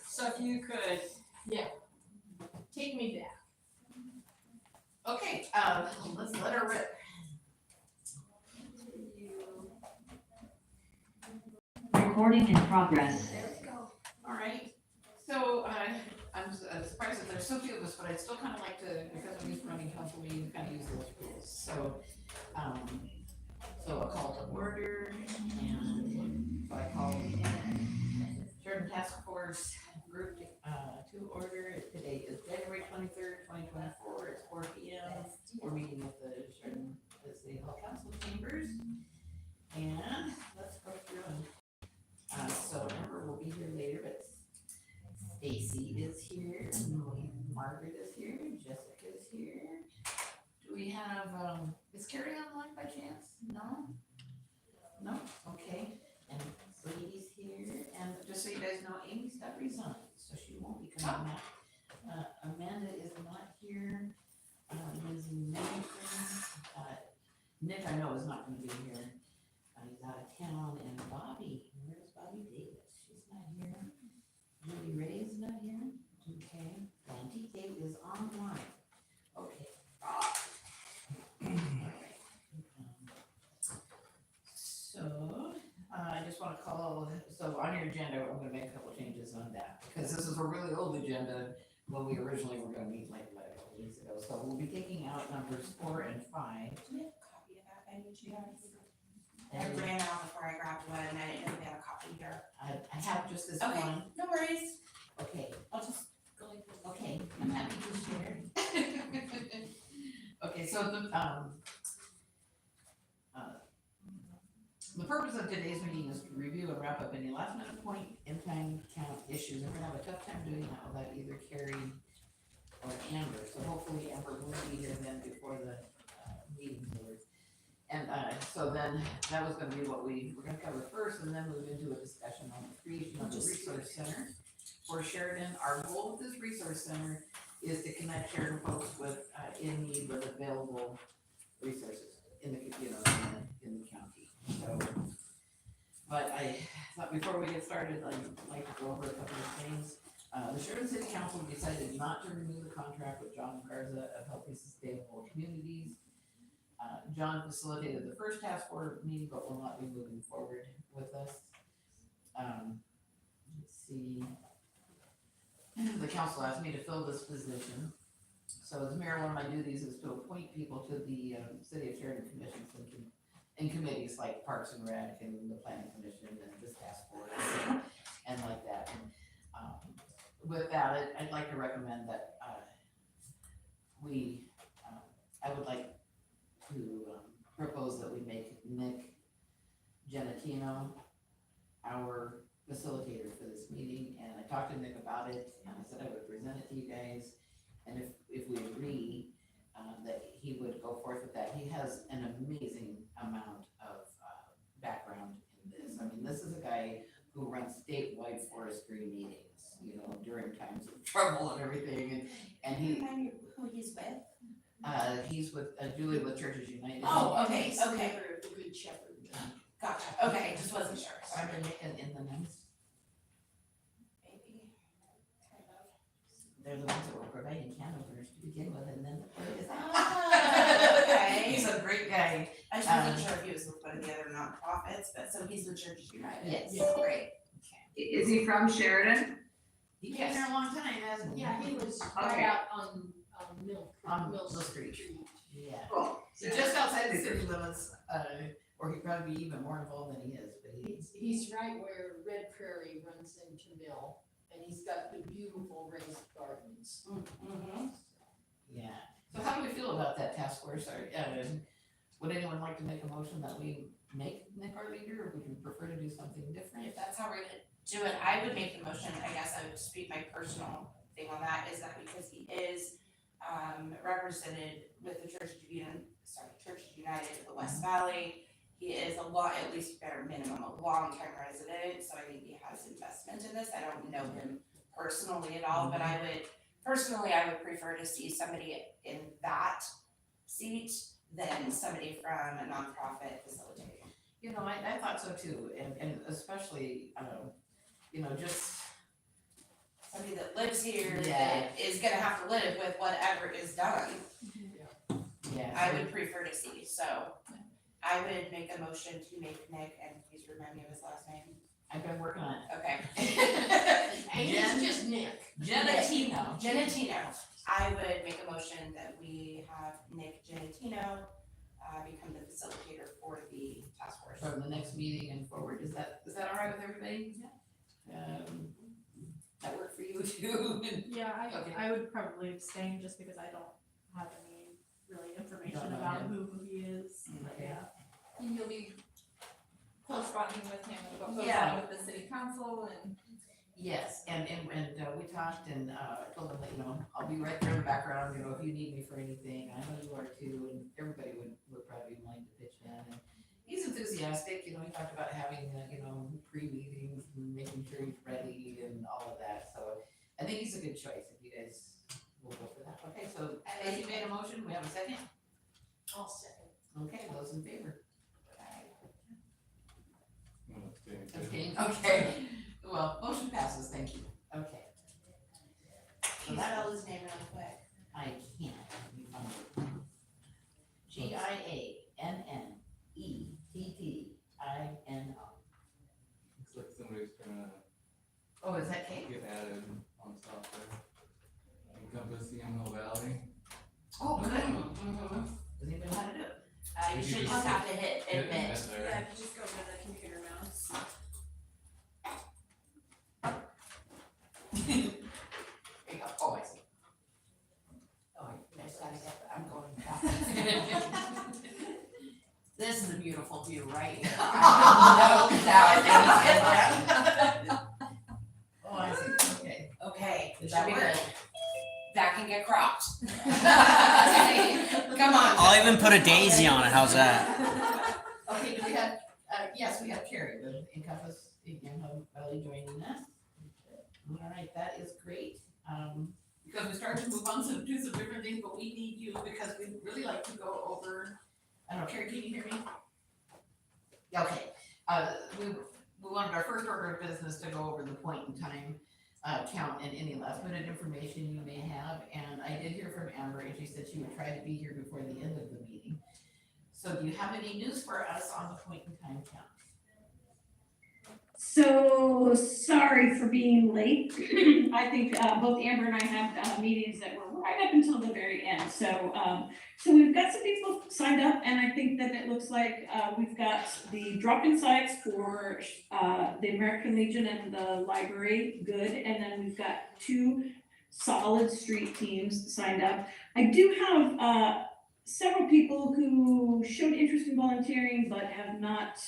So if you could, Take me back. okay, let's let her rip. Recording in progress. There we go. All right, so I'm surprised that there's so few of us, but I'd still kind of like to, because I'm used to running council meetings, kind of use those rules. So, so a call to order, and so I call Sheridan Task Force group to order. Today is January 23rd, 2024. It's 4 p.m. We're meeting with the Sheridan City Hall Council chambers, and let's go through and so Amber will be here later, but Stacy is here, Margaret is here, Jessica is here. Do we have, is Carrie online by chance? No? No? Okay. And Brady's here, and just so you guys know, Amy's got resigned, so she won't be coming back. Amanda is not here. Lindsay Nathan, Nick I know is not gonna be here. He's out of town, and Bobby, where's Bobby Davis? She's not here. Julie Ray's not here. Okay. Auntie Kate is online. Okay. So, I just want to call, so on your agenda, I'm going to make a couple changes on that, because this is a really old agenda when we originally were going to meet like a couple weeks ago. So we'll be taking out numbers 4 and 5. Do we have a copy of that? I need you guys. I ran out before I grabbed one, and I didn't know we had a copy here. I have just this Okay, one. no worries. Okay. I'll just go like this. Okay, I'm happy to share. Okay, so the purpose of today's meeting is to review and wrap up any last minute point in time count issues. And we're gonna have a tough time doing that without either Carrie or Amber. So hopefully Amber will be here then before the meeting's over. And so then that was gonna be what we're gonna cover first, and then move into a discussion on the creation of the resource center for Sheridan. Our goal with this resource center is to connect Sheridan folks with in need with available resources in the in the county. So, but I thought before we get started, I'd like to go over a couple of things. The Sheridan City Council decided not to renew the contract with John Garza of Healthy Sustainable Communities. John facilitated the first task force meeting, but will not be moving forward with us. Let's see. The council asked me to fill this position. So as mayor, one of my duties is to appoint people to the City of Sheridan commissions and committees like Parks and Rec and the Planning Commission and this task force and like that. And with that, I'd like to recommend that I would like to propose that we make Nick Genatino our facilitator for this meeting. And I talked to Nick about it, and I said I would present it to you guys, and if we agree that he would go forth with that. He has an amazing amount of background in this. I mean, this is a guy who runs statewide forestry meetings, you know, during times of trouble and everything, and he Who he's with? He's with Julie with Churches United. Oh, okay, okay. The Good Shepherd. Gotcha. Okay, just wasn't sure. Are they making in the names? Maybe. Kind of. They're the ones that were providing can openers to begin with, and then the play is Ah, okay. He's a great guy. I just wasn't sure if he was with one of the other nonprofits, but so he's with Churches United. Yes. Yeah. Great. Is he from Sheridan? He came there a long time, hasn't he? Yeah, he was Okay. right out on Mill Street. Yeah. Cool. So just outside the city limits, or he'd probably be even more involved than he is, but He's right where Red Prairie runs into Mill, and he's got the beautiful raised gardens. Mm-hmm. yeah. So how do we feel about that task force? Would anyone like to make a motion that we make Nick our leader, or would you prefer to do something different? If that's how we're gonna do it, I would make the motion. I guess I would speak my personal thing on that, is that because he is represented with the Churches United of the West Valley. He is at least bare minimum, a long-time resident, so I think he has investment in this. I don't know him personally at all, but I would prefer to see somebody in that seat than somebody from a nonprofit facilitating. You know, I thought so too, and especially, just, Somebody that lives here, Yeah. that is gonna have to live with whatever is done, yeah. I would prefer to see, so. I would make a motion to make Nick, and please remind me of his last name, I've been working on it. okay. And he's just Nick. Genatino. Genatino, I would make a motion that we have Nick Genatino, become the facilitator for the task force. From the next meeting and forward, is that all right with everybody? That work for you too? Yeah, Okay. I would probably abstain just because I don't have any really information Don't know about him. who he is, but Okay. yeah. And you'll be corresponding with him about what goes Yeah. on with the city council and. Yes, and we talked and, told them that, I'll be right there in the background, if you need me for anything, I know you are too, and everybody would probably be willing to pitch in. And he's enthusiastic, he talked about having, pre-meetings and making sure he's ready and all of that, so I think he's a good choice if you guys will go for that. Okay, so Stacy made a motion, we have a second? I'll second. Okay, those in favor? Okay. Okay, well, motion passes, thank you, okay. Can you spell his name real quick? I can't, let me find it. Giannetttino. Looks like somebody's trying to Oh, is that Kate? get added on software. Encompass Yamhill Valley. Oh, good. Does anybody know how to do it? You should just have to hit admit. Yeah, if you just go to the computer mouse. There you go, oh, I see. Oh, I just gotta get, I'm going back. This is a beautiful view right here. Oh, No doubt. Oh, I see, okay. Okay, Does should that be work? good. That can get cropped. Come on. I'll even put a daisy on it. How's that? Okay, do we have, yes, we have Carrie with Encompass, Yamhill Valley joining us. All right, that is great, because we started to move on to do some different things, but we need you because we'd really like to go over, I don't know, Carrie, can you hear me? Okay, we wanted our first order of business to go over the point in time count and any last minute information you may have, and I did hear from Amber, and she said she would try to be here before the end of the meeting. So do you have any news for us on the point in time count? So sorry for being late. I think both Amber and I had meetings that were right up until the very end. So we've got some people signed up, and I think that it looks like we've got the drop-in sites for the American Legion and the library, good, and then we've got 2 solid street teams signed up. I do have several people who showed interest in volunteering but have not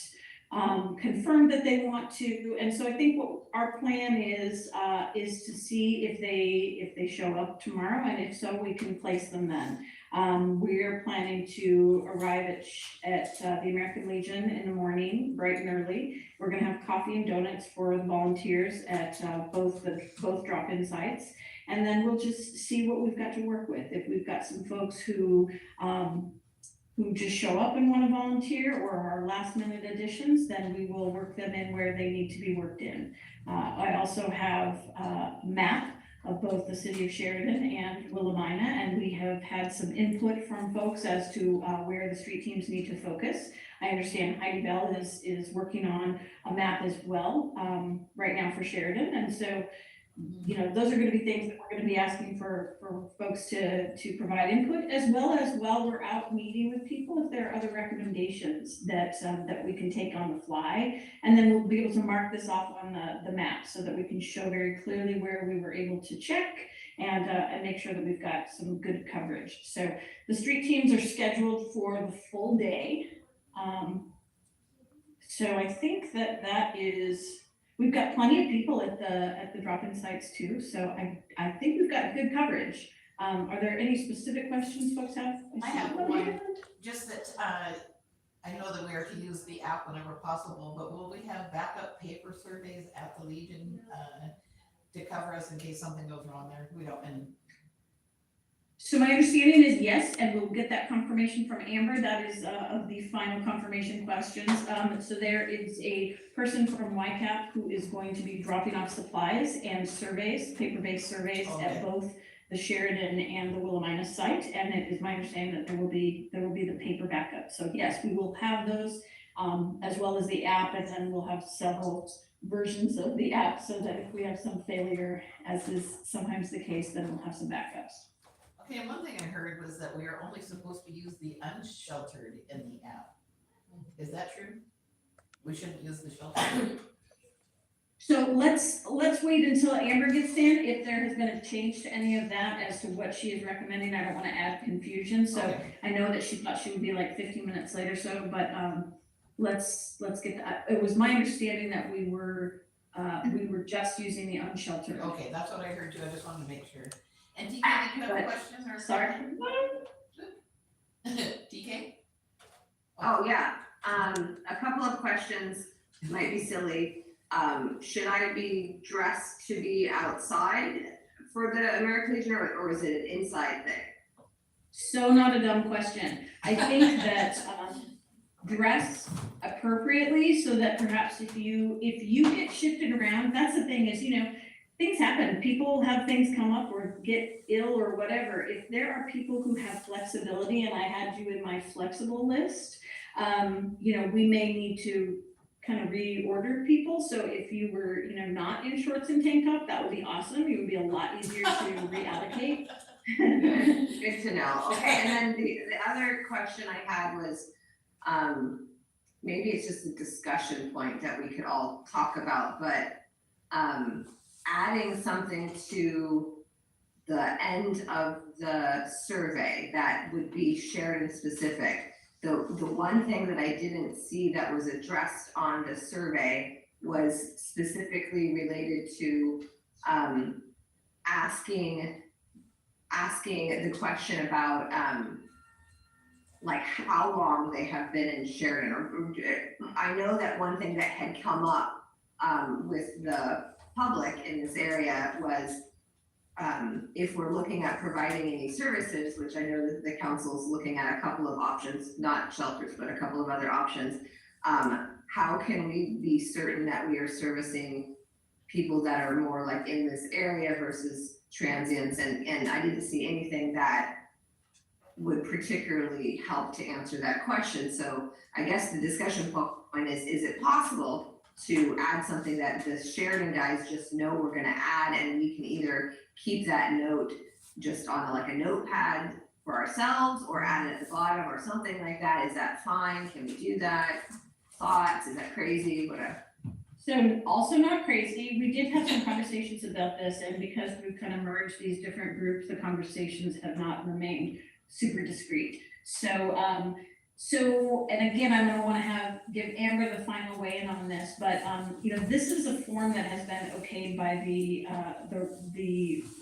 confirmed that they want to, and so I think what our plan is to see if they show up tomorrow, and if so, we can place them then. We're planning to arrive at the American Legion in the morning, bright and early. We're gonna have coffee and donuts for the volunteers at both drop-in sites, and then we'll just see what we've got to work with. If we've got some folks who just show up and want to volunteer, or are last minute additions, then we will work them in where they need to be worked in. I also have a map of both the city of Sheridan and Willamina, and we have had some input from folks as to where the street teams need to focus. I understand Heidi Bell is working on a map as well right now for Sheridan, and so those are going to be things that we're going to be asking for folks to provide input, as well as while we're out meeting with people, if there are other recommendations that we can take on the fly, and then we'll be able to mark this off on the map so that we can show very clearly where we were able to check and make sure that we've got some good coverage. So the street teams are scheduled for the full day. So I think that is. We've got plenty of people at the drop-in sites too, so I think we've got good coverage. Are there any specific questions folks have? I have one, just that, I know that we are to use the app whenever possible, but will we have backup paper surveys at the Legion, to cover us in case something goes wrong there? We don't, and So my understanding is yes, and we'll get that confirmation from Amber. That is of the final confirmation questions. So there is a person from YCAP who is going to be dropping off supplies and surveys, paper-based surveys Okay. at both the Sheridan and the Willamina site. And it is my understanding that there will be the paper backup. So yes, we will have those as well as the app, and then we'll have several versions of the app so that if we have some failure, as is sometimes the case, then we'll have some backups. Okay, and one thing I heard was that we are only supposed to use the unsheltered in the app. Is that true? We shouldn't use the sheltered? So let's wait until Amber gets in. If there has been a change to any of that as to what she is recommending, I don't want to add confusion. So Okay. I know that she thought she would be like 15 minutes late or so, but let's get that. It was my understanding that we were just using the unsheltered. Okay, that's what I heard too, I just wanted to make sure. And TK, did you have a question or? Sorry. TK? Oh, yeah, a couple of questions, might be silly. Should I be dressed to be outside for the American Legion, or is it an inside thing? So not a dumb question. I think that dress appropriately so that perhaps if you get shifted around, that's the thing is, things happen. People have things come up or get ill or whatever. If there are people who have flexibility, and I had you in my flexible list, we may need to kind of reorder people. So if you were, not in shorts and tank top, that would be awesome. It would be a lot easier to reallocate. Good to know. Okay, and then the other question I had was, maybe it's just a discussion point that we could all talk about, but adding something to the end of the survey that would be Sheridan-specific. The one thing that I didn't see that was addressed on the survey was specifically related to asking the question about like how long they have been in Sheridan. Or I know that one thing that had come up with the public in this area was if we're looking at providing any services, which I know that the council's looking at a couple of options, not shelters, but a couple of other options. How can we be certain that we are servicing people that are more like in this area versus transients? And I didn't see anything that would particularly help to answer that question. So I guess the discussion point is it possible to add something that the Sheridan guys just know we're gonna add, and we can either keep that note just on like a notepad for ourselves or add it at the bottom or something like that? Is that fine? Can we do that? Thoughts? Is that crazy? Whatever. So also not crazy. We did have some conversations about this, and because we've kind of merged these different groups, the conversations have not remained super discreet. So, and again, I'm gonna wanna give Amber the final weigh in on this, but, this is a form that has been okayed by the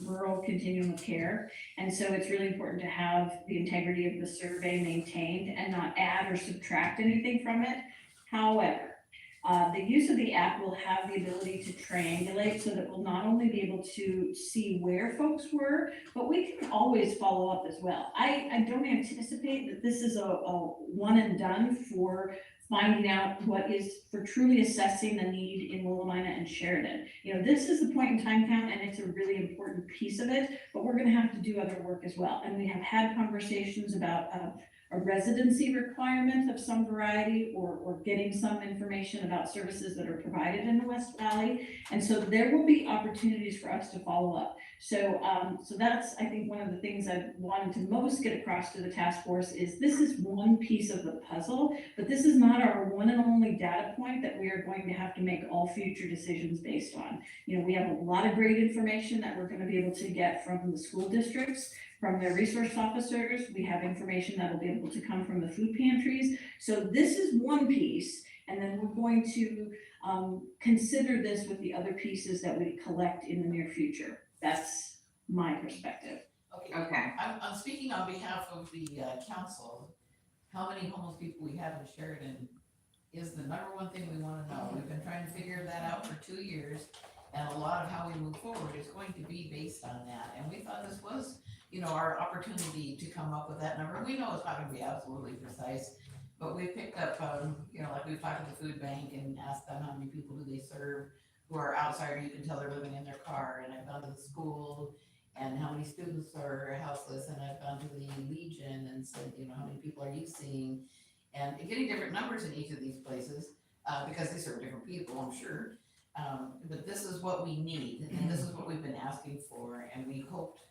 rural continuum of care. And so it's really important to have the integrity of the survey maintained and not add or subtract anything from it. However, the use of the app will have the ability to triangulate so that we'll not only be able to see where folks were, but we can always follow up as well. I don't anticipate that this is a one and done for finding out what is, for truly assessing the need in Willamina and Sheridan. This is the point in time count, and it's a really important piece of it, but we're gonna have to do other work as well. And we have had conversations about a residency requirement of some variety, or getting some information about services that are provided in the West Valley. And so there will be opportunities for us to follow up. So that's, I think, one of the things I wanted to most get across to the task force is this is one piece of the puzzle, but this is not our one and only data point that we are going to have to make all future decisions based on. We have a lot of great information that we're going to be able to get from the school districts, from their resource officers. We have information that will be able to come from the food pantries. So this is one piece, and then we're going to consider this with the other pieces that we collect in the near future. That's my perspective. Okay. I'm speaking on behalf of the council. How many homeless people we have in Sheridan is the number one thing we wanna know. We've been trying to figure that out for 2 years, and a lot of how we move forward is going to be based on that. And we thought this was you know, our opportunity to come up with that number. We know it's not gonna be absolutely precise, but we picked up, you know, like we've talked to the food bank and asked them how many people do they serve who are outside, or you can tell they're living in their car, and I've gone to the school, and how many students are houseless, and I've gone to the Legion and said, you know, how many people are you seeing? And getting different numbers in each of these places, because they serve different people, I'm sure. But this is what we need, and this is what we've been asking for, and we hoped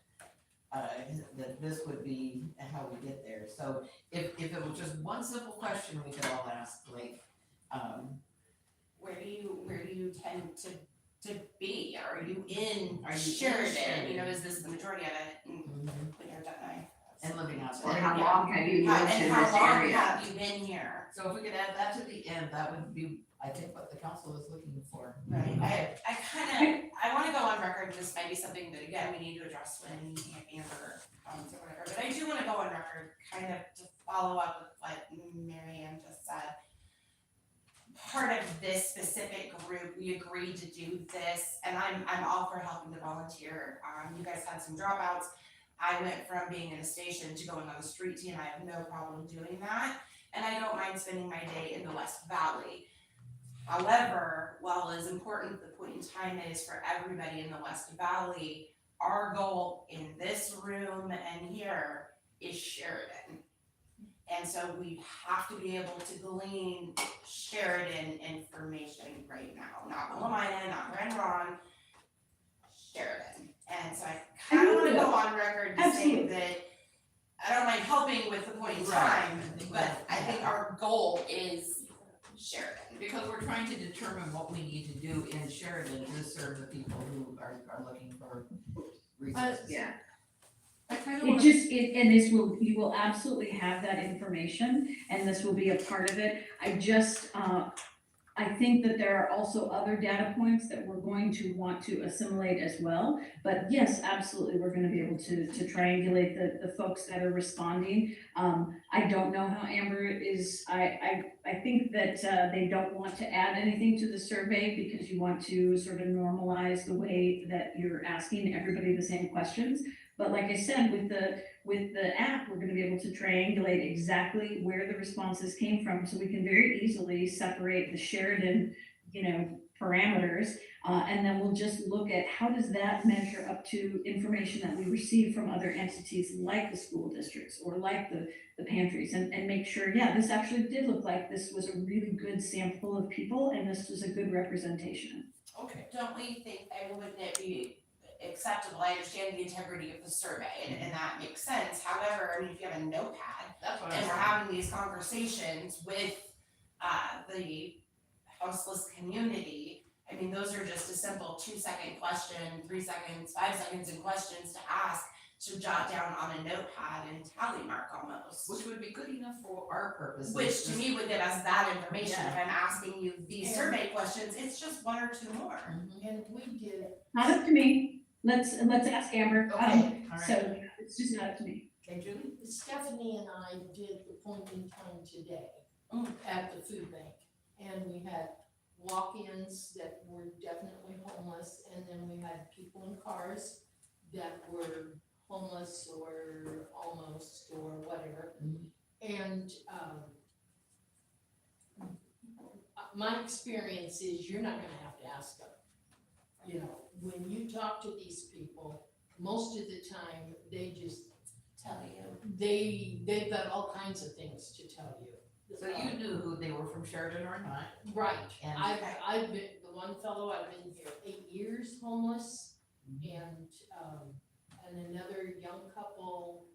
that this would be how we get there. So if it was just one simple question we could all ask, like, Where do you tend to be? Are you in Are you in Sheridan? Sheridan? You know, is this the majority of it? Mhm. When you're done, and living Or outside. how Yeah. long have you lived in And how this long area? have you been here? So if we could add that to the end, that would be, I think, what the council is looking for. Right, I wanna go on record, this might be something that, again, we need to address when Amber comes or whatever, but I do wanna go on record, kind of to follow up with what Mary Ann just said. Part of this specific group, we agreed to do this, and I'm all for helping to volunteer, you guys had some dropouts. I went from being in a station to going on the street team, I have no problem doing that, and I don't mind spending my day in the West Valley. However, while as important the point in time is for everybody in the West Valley, our goal in this room and here is Sheridan. And so we have to be able to glean Sheridan information right now, not Willamina, not Grand Ron, Sheridan. And so I kind of want to go on record to say Absolutely. that I don't mind helping with the point in time, but I think our goal is Sheridan. Because we're trying to determine what we need to do in Sheridan to serve the people who are looking for resources. Yeah. I kind of It want just, and this will, you will absolutely have that information, and this will be a part of it. I think that there are also other data points that we're going to want to assimilate as well. But yes, absolutely, we're gonna be able to triangulate the folks that are responding. I don't know how Amber is, I think that, they don't want to add anything to the survey because you want to sort of normalize the way that you're asking everybody the same questions. But like I said, with the app, we're gonna be able to triangulate exactly where the responses came from, so we can very easily separate the Sheridan, parameters. And then we'll just look at how does that measure up to information that we receive from other entities like the school districts or like the pantries, and make sure, yeah, this actually did look like this was a really good sample of people and this was a good representation. Okay. Don't we think, wouldn't it be acceptable, I understand the integrity of the survey, and that makes sense, however, I mean, if you have a notepad, That's what I'm and we're saying. having these conversations with, the houseless community, I mean, those are just a simple 2-second question, 3 seconds, 5 seconds in questions to ask, to jot down on a notepad and tally mark almost. Which would be good enough for our purposes. Which to me would give us that information, if I'm asking you these survey questions, it's just 1 or 2 more. Mhm. And we did, Not up to me, let's ask Amber. Okay, all right. So it's just not up to me. Okay, Julie? Stephanie and I did the point in time today at the food bank. And we had walk-ins that were definitely homeless, and then we had people in cars that were homeless or almost or whatever. And my experience is you're not gonna have to ask them. You know, when you talk to these people, most of the time, they just Tell you. they've got all kinds of things to tell you. So you knew who they were from Sheridan or not? Right, And- I've been, the one fellow, I've been here 8 years homeless, and another young couple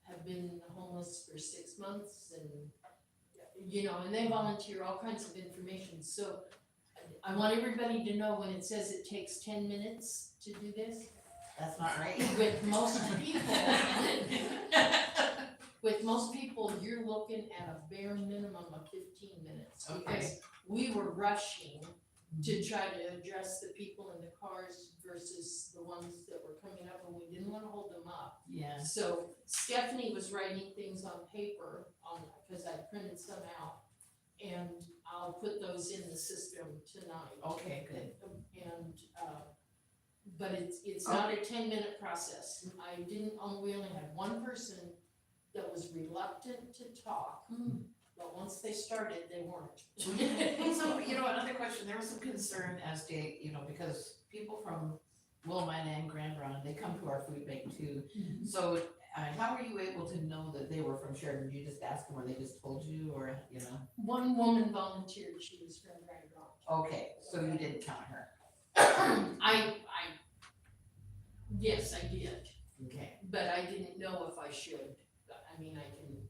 have been homeless for 6 months, and, and they volunteer all kinds of information, so I want everybody to know when it says it takes 10 minutes to do this, That's not right. with most people, you're looking at a bare minimum of 15 minutes. Okay. Because we were rushing to try to address the people in the cars versus the ones that were coming up, and we didn't wanna hold them up. Yeah. So Stephanie was writing things on paper, cause I printed some out, and I'll put those in the system tonight. Okay, good. And But it's not a 10-minute process. We only had one person that was reluctant to talk, but once they started, they weren't. So, another question, there was some concern as to, because people from Wilmette and Grand Ronde, they come to our food bank too. So, how were you able to know that they were from Sheridan? Did you just ask them or they just told you or, One woman volunteered, she was from Grand Ronde. Okay, so you didn't count her. Yes, I did, Okay. but I didn't know if I should. I mean, I can,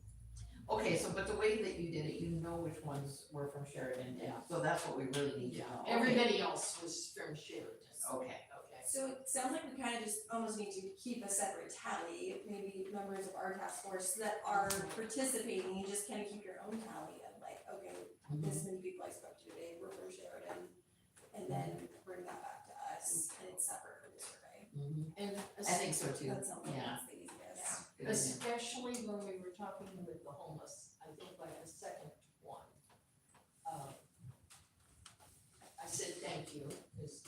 Okay, so but the way that you did it, you know which ones were from Sheridan. Yeah. So that's what we really need to know. Okay. everybody else was from Sheridan. Okay. So it sounds like we kind of just almost need to keep a separate tally, maybe members of our task force that are participating, you just kind of keep your own tally of like, okay, this many people I spoke to today were from Sheridan, and then bring that back to us, and it's separate from the survey. And I think so too. That sounds like Yeah. that's the easiest. Good idea. especially when we were talking with the homeless, I think like the second one. I said, thank you, as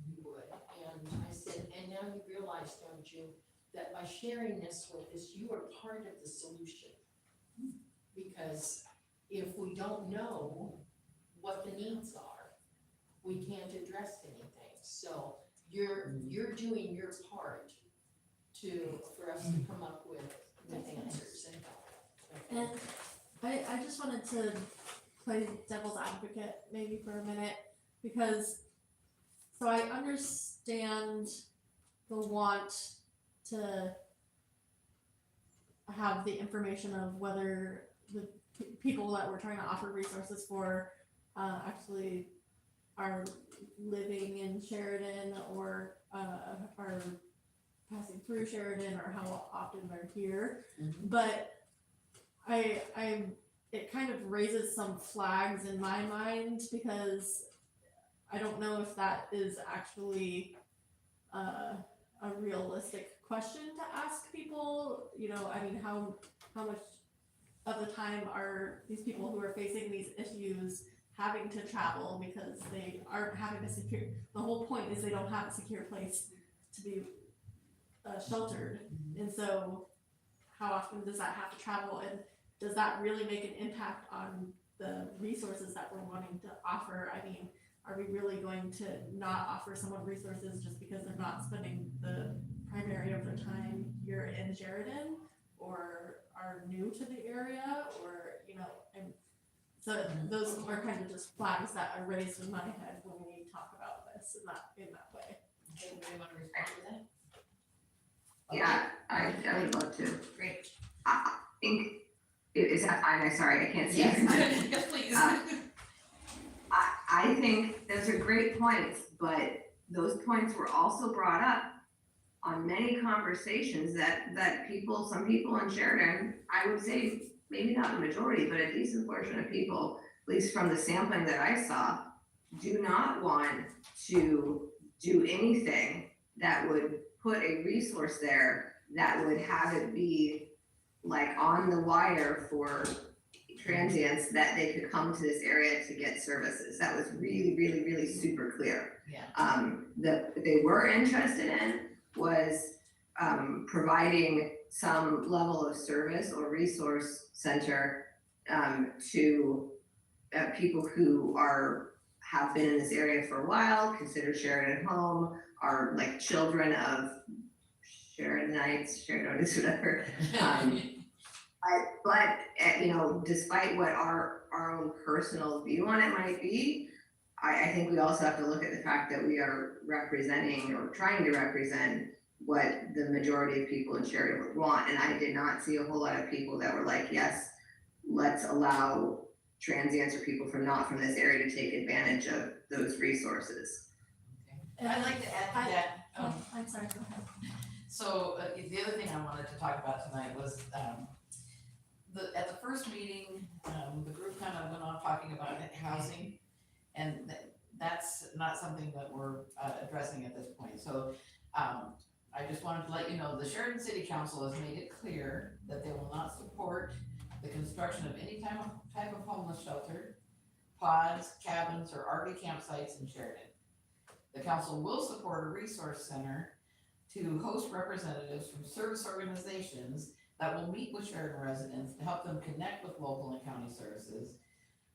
you would, and I said, and now you realize, don't you, that by sharing this with us, you are part of the solution. Because if we don't know what the needs are, we can't address anything, so you're doing your part for us to come up with answers and help. And I just wanted to play devil's advocate maybe for a minute, because, so I understand the want to have the information of whether the people that we're trying to offer resources for actually are living in Sheridan or are passing through Sheridan or how often they're here. But it kind of raises some flags in my mind, because I don't know if that is actually a realistic question to ask people. I mean, how much of the time are these people who are facing these issues having to travel because they aren't having a secure, the whole point is they don't have a secure place to be sheltered. And so how often does that have to travel, and does that really make an impact on the resources that we're wanting to offer? I mean, are we really going to not offer someone resources just because they're not spending the primary of their time here in Sheridan, or are new to the area, or, and so those are kind of just flags that are raised in my head when we talk about this in that way. Anybody want to respond to that? Yeah, I would love to. Great. I think, is that fine? I'm sorry, I can't see. Yes, please. I think those are great points, but those points were also brought up on many conversations that some people in Sheridan, I would say, maybe not the majority, but a decent portion of people, at least from the sampling that I saw, do not want to do anything that would put a resource there that would have it be like on the wire for transients that they could come to this area to get services. That was really, really, really super clear. Yeah. That they were interested in was providing some level of service or resource center to people who have been in this area for a while, consider Sheridan home, are like children of Sheridanites, Sheridanites, whatever. But despite what our own personal view on it might be, I think we also have to look at the fact that we are representing or trying to represent what the majority of people in Sheridan would want. And I did not see a whole lot of people that were like, yes, let's allow transients or people not from this area to take advantage of those resources. And I'd like to add to that. I'm sorry, go ahead. So the other thing I wanted to talk about tonight was at the first meeting, the group kind of went on talking about housing, and that's not something that we're addressing at this point. So I just wanted to let you know the Sheridan City Council has made it clear that they will not support the construction of any type of homeless shelter, pods, cabins, or RV campsites in Sheridan. The council will support a resource center to host representatives from service organizations that will meet with Sheridan residents to help them connect with local and county services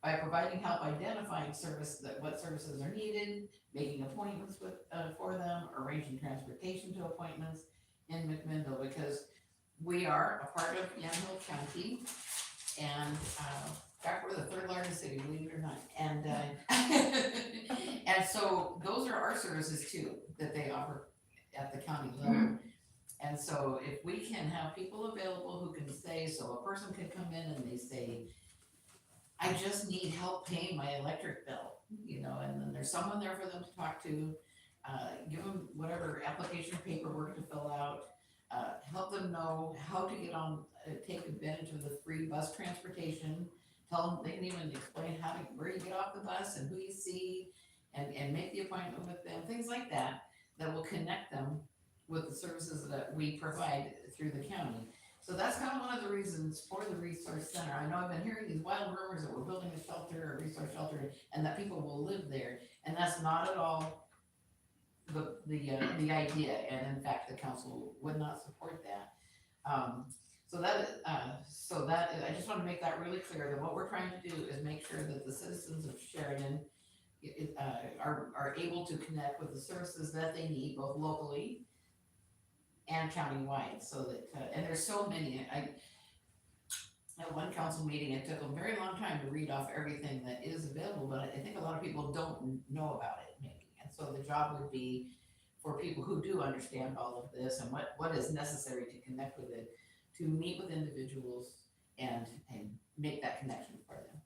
by providing help identifying what services are needed, making appointments for them, arranging transportation to appointments in McMinnville, because we are a part of Yamhill County, and, God, we're the third largest city, believe it or not, and, and so those are our services too, that they offer at the county level. And so if we can have people available who can say, so a person could come in and they say, I just need help paying my electric bill, you know, and then there's someone there for them to talk to, give them whatever application paperwork to fill out, help them know how to get on, take advantage of the free bus transportation, tell them, they can even explain where you get off the bus and who you see, and make the appointment with them, things like that, that will connect them with the services that we provide through the county. So that's kind of one of the reasons for the resource center. I know I've been hearing these wild rumors that we're building a shelter, a resource shelter, and that people will live there, and that's not at all the idea, and in fact, the council would not support that. So I just want to make that really clear, that what we're trying to do is make sure that the citizens of Sheridan are able to connect with the services that they need, both locally and countywide, so that, and there's so many, at one council meeting, it took a very long time to read off everything that is available, but I think a lot of people don't know about it, maybe, and so the job would be for people who do understand all of this and what is necessary to connect with it, to meet with individuals and make that connection for them.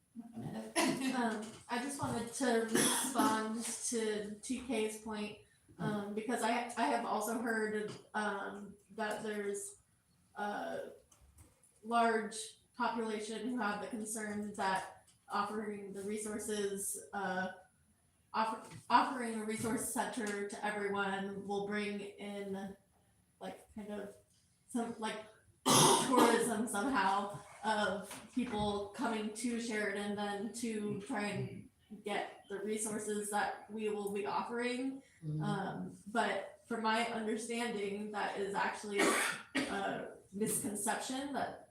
I just wanted to respond to TK's point, because I have also heard that there's a large population who have the concern that offering the resources, offering a resource center to everyone will bring in like kind of some like tourism somehow of people coming to Sheridan then to try and get the resources that we will be offering. But from my understanding, that is actually a misconception, that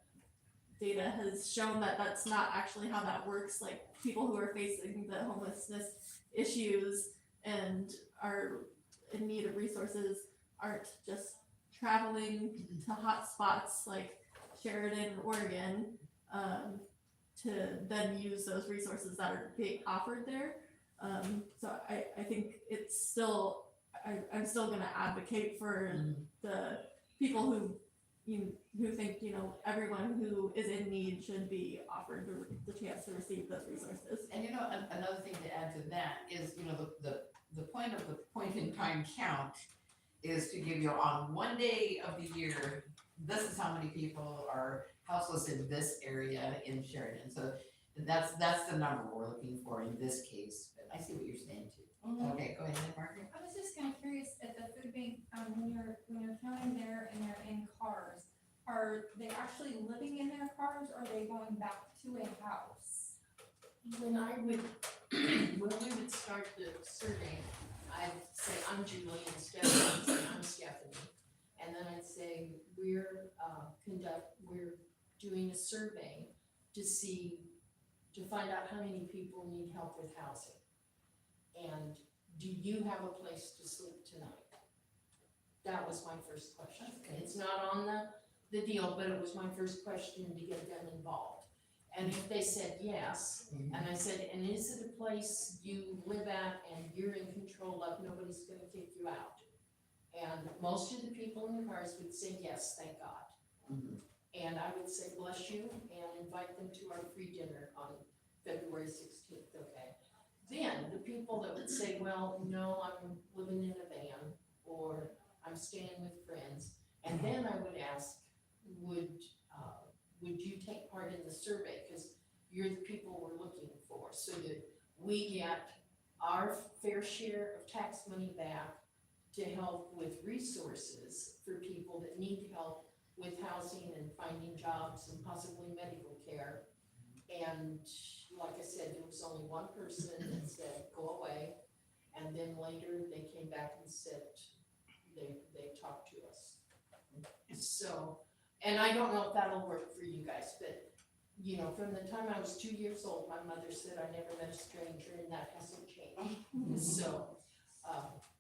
data has shown that that's not actually how that works. Like, people who are facing the homelessness issues and are in need of resources aren't just traveling to hot spots like Sheridan, Oregon, to then use those resources that are being offered there. So I think it's still, I'm still gonna advocate for the people who think, everyone who is in need should be offered the chance to receive those resources. And another thing to add to that is, the point of the point in time count is to give you on one day of the year, this is how many people are houseless in this area in Sheridan. So that's the number we're looking for in this case, but I see what you're saying too. Okay, go ahead, Margaret. I was just kind of curious at the food bank, when you're counting there and they're in cars, are they actually living in their cars, or are they going back to a house? When we would start the survey, I'd say, I'm Julie, and Stephanie would say, I'm Stephanie. And then I'd say, we're doing a survey to find out how many people need help with housing. And do you have a place to sleep tonight? That was my first question. It's not on the deal, but it was my first question to get them involved. And if they said yes, and I said, and is it a place you live at and you're in control of, nobody's gonna kick you out? And most of the people in the cars would say yes, thank God. And I would say bless you and invite them to our free dinner on February 16th, okay? Then the people that would say, well, no, I'm living in a van, or I'm staying with friends, and then I would ask, would you take part in the survey? Because you're the people we're looking for, so that we get our fair share of tax money back to help with resources for people that need help with housing and finding jobs and possibly medical care. And like I said, there was only one person that said, go away. And then later, they came back and said, they talked to us. So, and I don't know if that'll work for you guys, but, you know, from the time I was 2 years old, my mother said I never met a stranger, and that hasn't changed. So,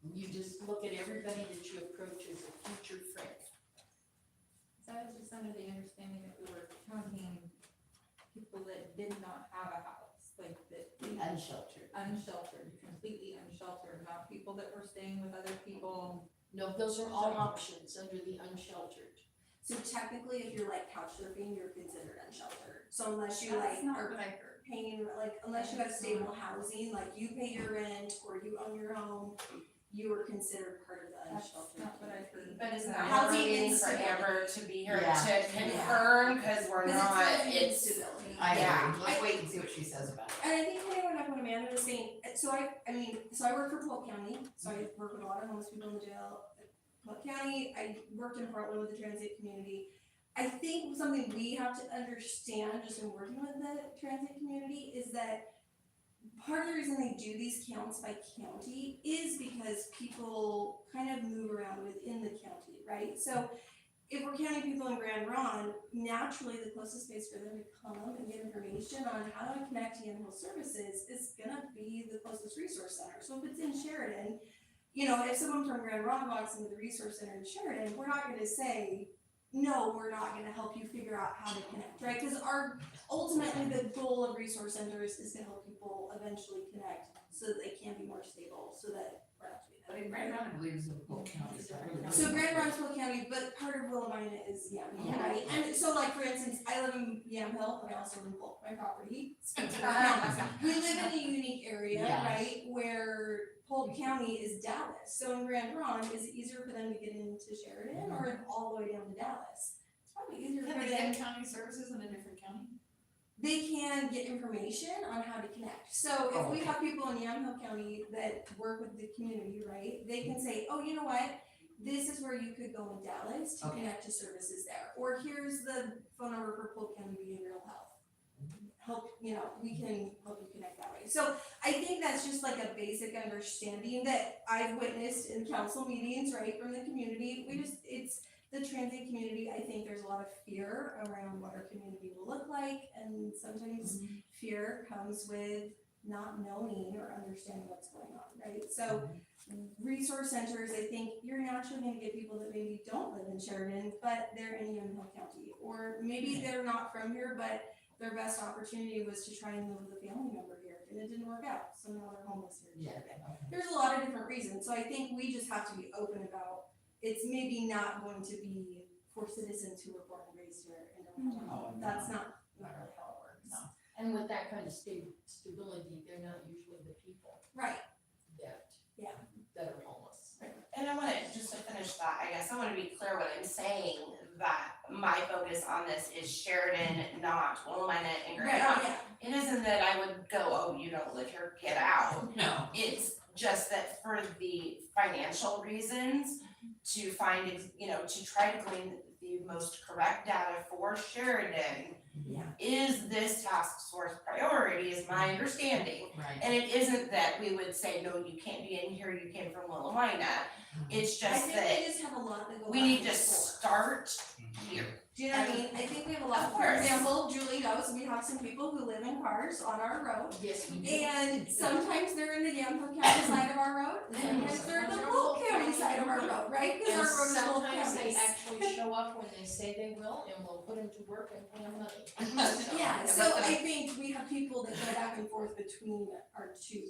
you just look at everybody that you approach as a future friend. So I was just under the understanding that we were counting people that did not have a house, like that. Unsheltered. Unsheltered, completely unsheltered, not people that were staying with other people. No, those are all options under the unsheltered. So technically, if you're like couch surfing, you're considered unsheltered. So unless you That's like not are what I heard. paying, like, unless you have stable housing, like you pay your rent or you own your home, you are considered part of the That's unsheltered. not what I heard. But isn't that Housing what we're waiting for instability. Amber to be here Yeah. to confirm, cause we're Because not, housing it's, instability. I Yeah. agree, let's wait and see what she says about it. And I think kind of went up what Amanda was saying, so I work for Polk County, so I work with a lot of homeless people in the jail. Polk County, I worked in Portland with the transit community. I think something we have to understand just in working with the transit community is that part of the reason they do these counts by county is because people kind of move around within the county, right? So if we're counting people in Grand Ronde, naturally the closest place for them to come and get information on how to connect to Yamhill services is gonna be the closest resource center. So if it's in Sheridan, you know, if someone from Grand Ronde walks into the resource center in Sheridan, we're not gonna say, no, we're not gonna help you figure out how to connect, right? Cause ultimately the goal of resource centers is to help people eventually connect so that they can be more stable, so that we're not doing that. But in Grand Ronde, I believe is in Polk County, so I really. So Grand Ronde's Polk County, but part of Willamina is Yamhill, Yeah. right? And so like, for instance, I live in Yamhill, and I also live in Polk, my property. We live in a unique area, Yes. right, where Polk County is Dallas. So in Grand Ronde, is it easier for them to get into Sheridan or all the way down to Dallas? It's probably easier for Can they them. get county services in a different county? They can get information on how to connect. So if we okay. have people in Yamhill County that work with the community, right, they can say, oh, you know what? This is where you could go in Dallas to Okay. connect to services there. Or here's the phone number for Polk County Behavioral Health. We can help you connect that way. So I think that's just like a basic understanding that I've witnessed in council meetings, right, from the community. It's the transit community, I think there's a lot of fear around what our community will look like, and sometimes fear comes with not knowing or understanding what's going on, right? So resource centers, I think you're naturally gonna get people that maybe don't live in Sheridan, but they're in Yamhill County, or maybe they're not from here, but their best opportunity was to try and live with a family member here, and it didn't work out, so now they're homeless here in Yeah. Sheridan. There's a lot of different reasons, so I think we just have to be open about, it's maybe not going to be for citizens who were born and raised here and don't have a home. That's not really how it works. No. And with that kind of stability, they're not usually the people Right, that are homeless. and I wanna, just to finish that, I guess I wanna be clear what I'm saying, that my focus on this is Sheridan, not Willamina and Grand right, Ronde. yeah. It isn't that I would go, oh, you don't live here, get out. No. It's just that for the financial reasons, to find, to try to glean the most correct data for Sheridan, Yeah. is this task force priority, is my understanding. Right. And it isn't that we would say, no, you can't be in here, you came from Willamina. It's I just think that we just have a lot that go we back need and to forth. start here. Do you know what I mean? I think we have a lot, Of for course. example, Julie knows, we have some people who live in cars on our road. Yes, we do. And sometimes they're in the Yamhill County side of our road, and sometimes they're in the Polk County side of our road, right? Cause And our road is both sometimes they counties. actually show up when they say they will, and we'll put them to work and pay them money. Yeah, so I think we have people that go back and forth between our two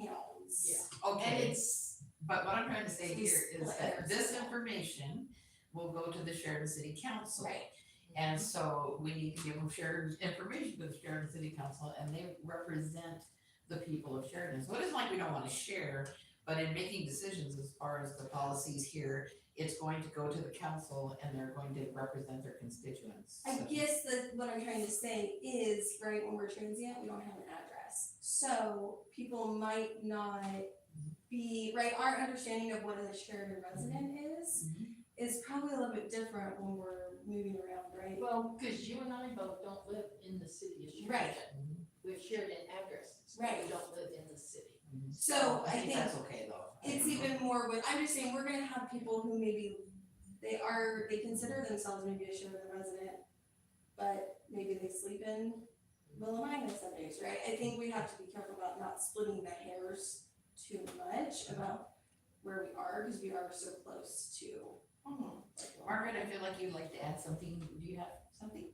towns. Yeah. Okay, And it's, but what I'm trying to say We here is split that ours. this information will go to the Sheridan City Council. Right. And so we need to give them Sheridan information to the Sheridan City Council, and they represent the people of Sheridan. So it isn't like we don't wanna share, but in making decisions as far as the policies here, it's going to go to the council and they're going to represent their constituents. I So- guess that what I'm trying to say is, right, when we're transient, we don't have an address. So people might not be, right, our understanding of what a Sheridan resident is probably a little bit different when we're moving around, right? well, cause you and I both don't live in the city of Sheridan. Right. We have Sheridan addresses, but Right. we don't live in the city. So I think that's okay though. it's even more with, I'm just saying, we're gonna have people who maybe they consider themselves maybe a Sheridan resident, but maybe they sleep in Willamina some days, right? I think we have to be careful about not splitting the hairs too much about where we are, because we are so close to. Margaret, I feel like you'd like to add something. Do you have something?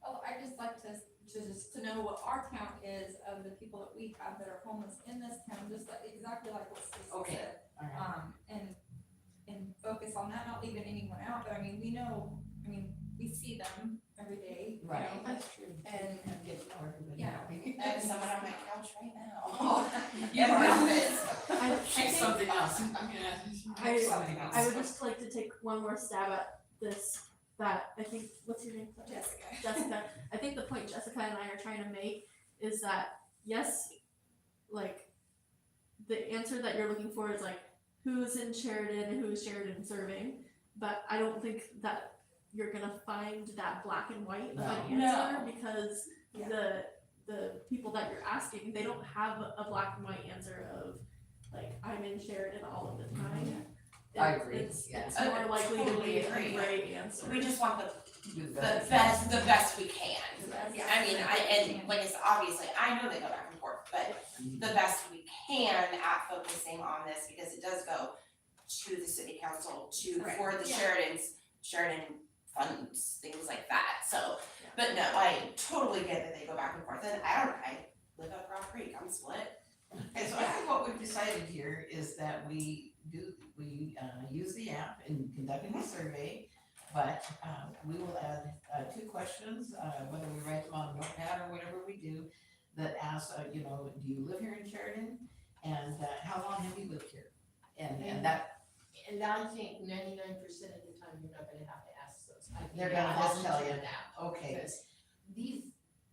Oh, I just like to just to know what our count is of the people that we have that are homeless in this town, just like, exactly like what Stacy Okay. said. All right. And focus on that, not leaving anyone out, but I mean, we know, I mean, we see them every day, you Right. know, That's true. and Get to know everybody. yeah. I have someone on my couch right now. You know, I She's think- something else. I'm gonna. Something else. I would just like to take one more stab at this, that I think, what's your name? Jessica. Jessica. I think the point Jessica and I are trying to make is that, yes, like, the answer that you're looking for is like, who's in Sheridan and who's Sheridan serving, but I don't think that you're gonna find that black and white of an No. answer, because Yeah. the people that you're asking, they don't have a black and white answer of, like, I'm in Sheridan all of the time. I agree, It's yeah. more likely to Totally be a agree. gray answer. We just want Do the best we can. Yeah. I mean, and like it's obviously, I know they go back and forth, but the best we can at focusing on this, because it does go to the city council, Right. for the Yeah. Sheridan funds, things like that, so. But no, I totally get that they go back and forth, and I live up Rock Creek, I'm split. Okay, so I think what we've decided here is that we use the app in conducting a survey, but, we will add, 2 questions, whether we write them on a notepad or whatever we do, that ask, do you live here in Sheridan? And, how long have you lived here? And that, And I think 99% of the time, you're not gonna have to ask those. I think They're gonna just tell you. volunteer that. okay. Because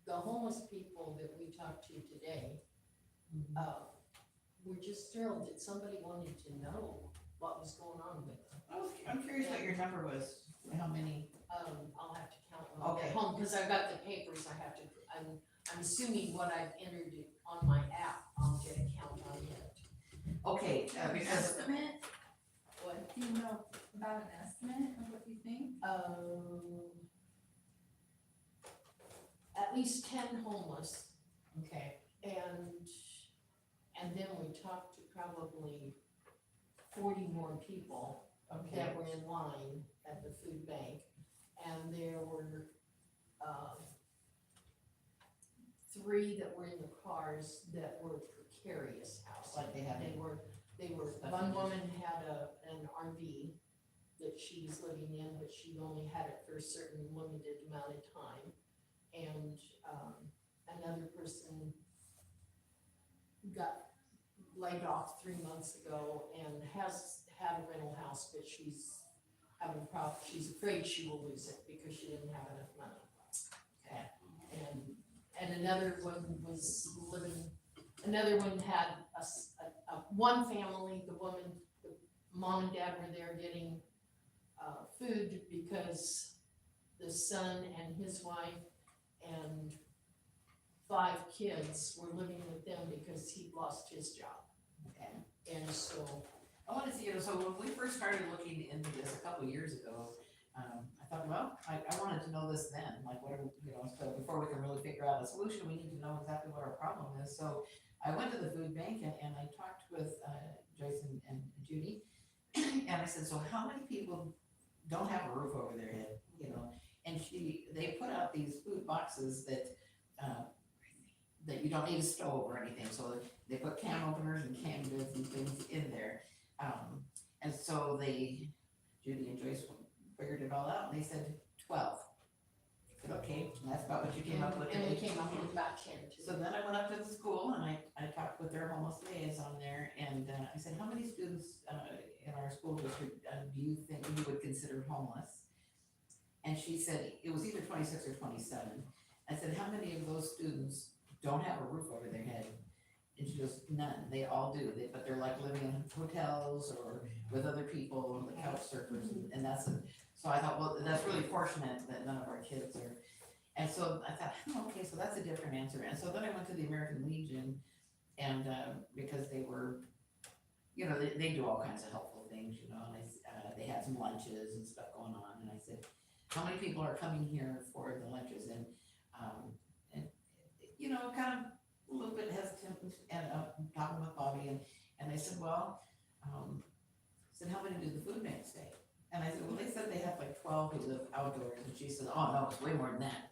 the homeless people that we talked to today, were just thrilled that somebody wanted to know what was going on with them. I'm curious what your number was, how many? I'll have to count when I Okay. get home, because I've got the papers, I'm assuming what I've entered it on my app, I'll get a count on it. Okay, because, Estimate, What? do you know about an estimate of what you think? At least 10 homeless, okay, and then we talked to probably 40 more people okay, that were in line at the food bank, and there were 3 that were in the cars that were precarious housing. like they had. They were, one woman had an RV that she was living in, but she only had it for a certain limited amount of time. And, another person got laid off 3 months ago and has had a rental house, but she's having she's afraid she will lose it because she didn't have enough money. Okay. And another one was another one had one family, the mom and dad were there getting, food because the son and his wife and 5 kids were living with them because he lost his job. Okay. And so, I wanna see, so when we first started looking into this a couple of years ago, I thought, well, I wanted to know this then, like, what are, so before we can really figure out a solution, we need to know exactly what our problem is. So I went to the food bank and I talked with, Joyce and Judy, and I said, so how many people don't have a roof over their head, And they put out these food boxes that you don't need a stove or anything, so they put can openers and canned goods and things in there. And so Judy and Joyce figured it all out, and they said 12. I said, okay, and that's about what you came up with. and we came up with about 10 too. So then I went up to the school and I talked with their homeless liaison there, and I said, how many students in our school district do you think you would consider homeless? And she said, it was either 26 or 27. I said, how many of those students don't have a roof over their head? And she goes, none, they all do, but they're like living in hotels or with other people, the couch surfers, and that's it. So I thought, well, that's really fortunate that none of our kids are. And so I thought, okay, so that's a different answer. And so then I went to the American Legion, And, because they were, you know, they do all kinds of helpful things, you know, and they had some lunches and stuff going on, and I said, how many people are coming here for the lunches? And, you know, kind of a little bit hesitant, and talking with Bobby, and I said, well, said, how many do the food banks stay? And I said, well, they said they have like 12 who live outdoors, and she said, oh, no, it's way more than that.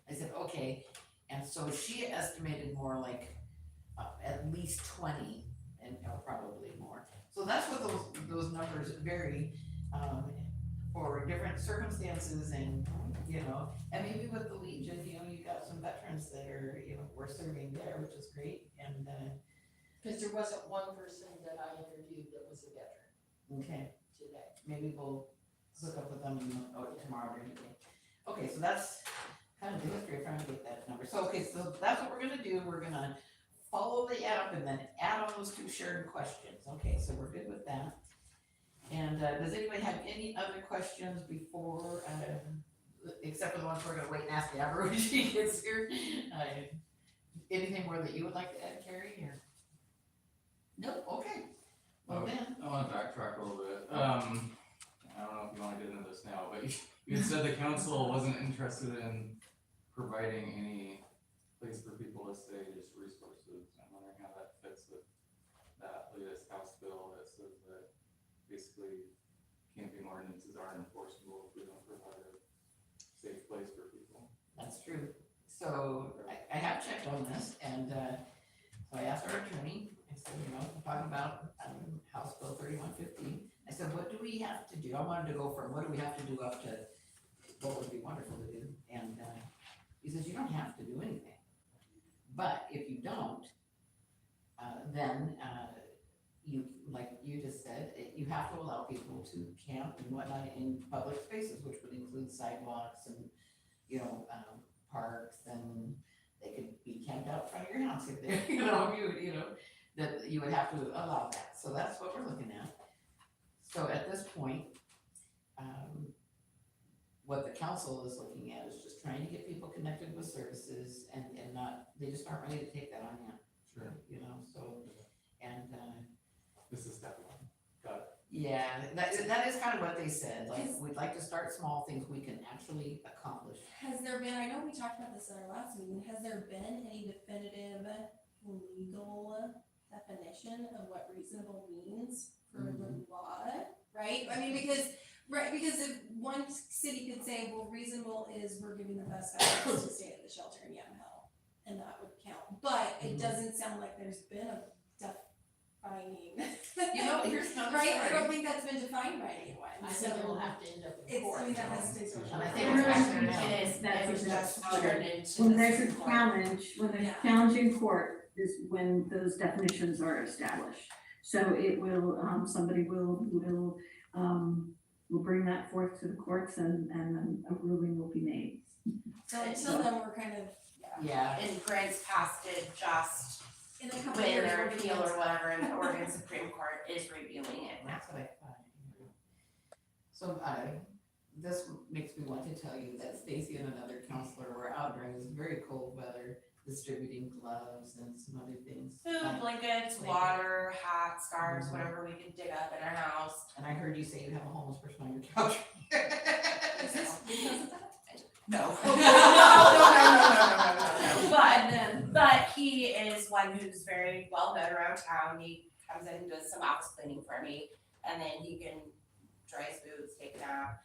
I said, okay, and so she estimated more like at least 20, and probably more. So that's what those numbers vary, for different circumstances, and, you know, and maybe with the Legion, you know, you got some veterans that are, you know, we're serving there, which is great, and, Cause there wasn't one person that I interviewed that was a veteran okay, today. maybe we'll hook up with them tomorrow during the day. Okay, so that's kind of the history of trying to get that number. So, okay, so that's what we're gonna do. We're gonna follow the app and then add on those 2 shared questions. Okay, so we're good with that. And does anybody have any other questions before, except for the ones we're gonna wait and ask Amber when she gets here? Anything more that you would like to add, Carrie, or? Nope, okay. Well then, I wanna backtrack a little bit. I don't know if you wanna get into this now, but you had said the council wasn't interested in providing any place for people to stay, just resources. I'm wondering how that fits with that latest House bill that says that basically camping ordinances aren't enforceable if we don't provide a safe place for people. that's true. So I have checked on this, and so I asked our attorney, I said, you know, we're talking about House Bill 3115. I said, what do we have to do? I wanted to go from what do we have to do up to what would be wonderful to do. And he says, you don't have to do anything. But if you don't, then you, like you just said, you have to allow people to camp and whatnot in public spaces, which would include sidewalks and, you know, parks, and they could be camped out in front of your house if they're, you know, that you would have to allow that. So that's what we're looking at. So at this point, what the council is looking at is just trying to get people connected with services, and not, they just aren't ready to take that on yet. Sure. You know, so, and, This is step 1. Got it. yeah, that is kind of what they said, like, we'd like to start small things we can actually accomplish. Has there been, I know we talked about this in our last meeting, has there been any definitive legal definition of what reasonable means for the law, right? I mean, because if one city could say, well, reasonable is we're giving the best veterans to stay at the shelter in Yamhill, and that would count, but it doesn't sound like there's been a defining. You know, here's another right, I story. don't think that's been defined by anyone, I so think it will have to end up in it's, court. I mean, that has to take some. And I think There it's is- actually now. It is, That's it was just just turned into. When the there's a Supreme Court. challenge, when there's a challenge in court is when those definitions are established. So it will, somebody will bring that forth to the courts, and then a ruling will be made. So until then, we're kind of Yeah, And Grant's passed it just in a couple when years. their we're gonna appeal get- or whatever, and the Oregon Supreme Court is reviewing it now. that's what I thought. So this makes me want to tell you that Stacy and another counselor were out during this very cold weather, distributing gloves and some other things. Food, blankets, Blankets. water, hats, scarves, Mhm. whatever we could dig up in our house. And I heard you say you have a homeless person on your couch. Is this because of that? No. And But, then, but he is one who's very well known around town. He comes in and does some office cleaning for me, and then he can dry his boots, take a nap.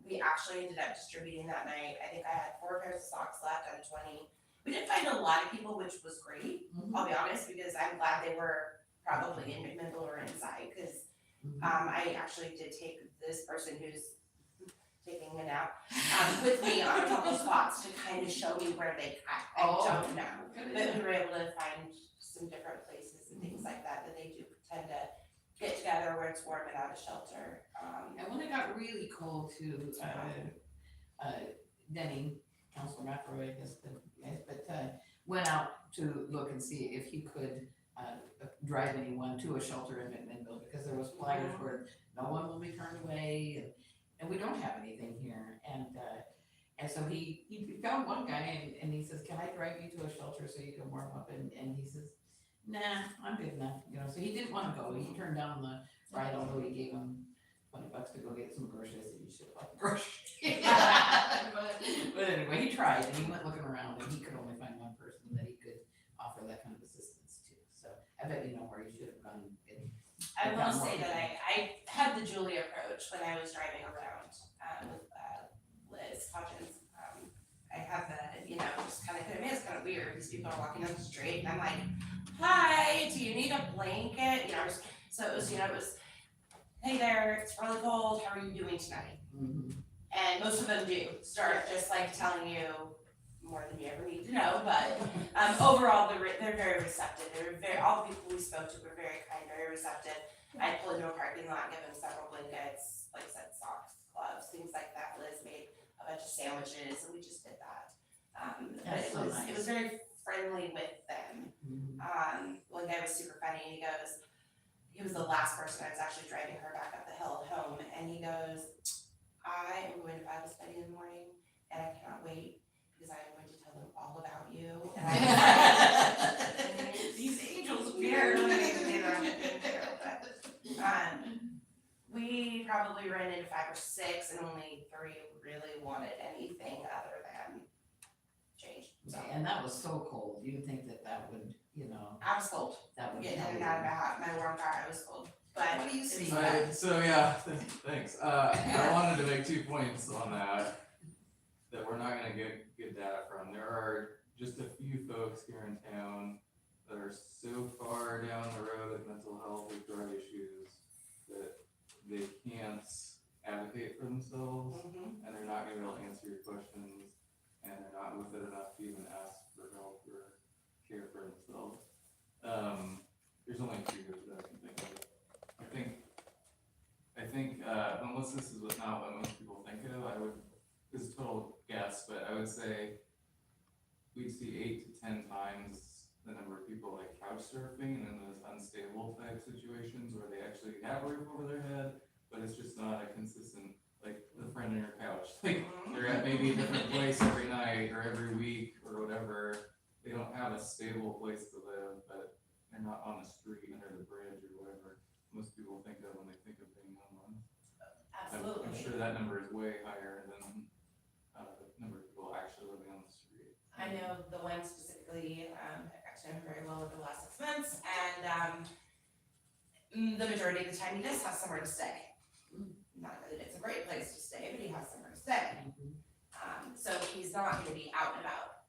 We actually ended up distributing that night. I think I had 4 pairs of socks left out of 20. We did find a lot of people, which was great, I'll be honest, because I'm glad they were probably in McMinnville or inside, because I actually did take this person who's taking a nap with me on a couple spots to kind of show me where they cut. I don't know, but we were able to find some different places and things like that they do tend to get together where it's warm and out of shelter. And when it got really cold too, Denny, Councilor McElroy, I guess, but went out to look and see if he could drive anyone to a shelter in McMinnville, because there was flyers where no one will be turned away, and we don't have anything here, and so he found one guy, and he says, can I drive you to a shelter so you can warm up, and he says, nah, I'm good enough, you know, so he didn't wanna go, he turned down the ride, although he gave him $20 to go get some groceries, I said, you should have bought the groceries. But anyway, he tried, and he went looking around, and he could only find one person that he could offer that kind of assistance to, so I bet you know where he should have gone. I will say that I had the Julia approach when I was driving around, with, Liz Hodgins. I have the, you know, just kind of, I mean, it's kind of weird, these people are walking down the street, and I'm like, hi, do you need a blanket? You know, so it was, you know, it was, hey there, it's really cold, how are you doing tonight? Mhm. And most of them do start just like telling you more than you ever need to know, but overall, they're very receptive. All the people we spoke to were very kind, very receptive. I pulled into a parking lot, give them several blankets, like I said, socks, gloves, things like that. Liz made a bunch of sandwiches, and we just did that. But That's so it was very friendly with them. One guy was super funny, and he was the last person I was actually driving her back up the hill home, and he goes, I am going to Bible study in the morning, and I cannot wait, because I am going to tell them all about you. And These angels weird. weird. We probably ran into 5 or 6, and only 3 really wanted anything other than change. So And that was so cold, you would think that would, you know, I was cold. that would. Getting in and out of my warm car, I was cold. But What do you it was see? fun. Right, so yeah, thanks. I wanted to make 2 points on that we're not gonna get good data from. There are just a few folks here in town that are so far down the road with mental health or drug issues that they can't advocate for themselves, Mhm. and they're not gonna be able to answer your questions, and they're not with it enough to even ask for help or care for themselves. There's only 2 that I can think of. I think homelessness is not what most people think of. This is a total guess, but I would say we'd see 8 to 10 times the number of people like couch surfing and in those unstable type situations where they actually have a roof over their head, but it's just not a consistent, like the friend on your couch. Like they're at maybe a different place every night or every week or whatever. They don't have a stable place to live, but they're not on the street under the bridge or whatever most people think of when they think of being homeless. Absolutely. I'm sure that number is way higher than the number of people actually living on the street. I know the one specifically, I've got to know him very well over the last 6 months, and the majority of the time he does have somewhere to stay. Not that it's a great place to stay, but he has somewhere to stay. So he's not gonna be out and about.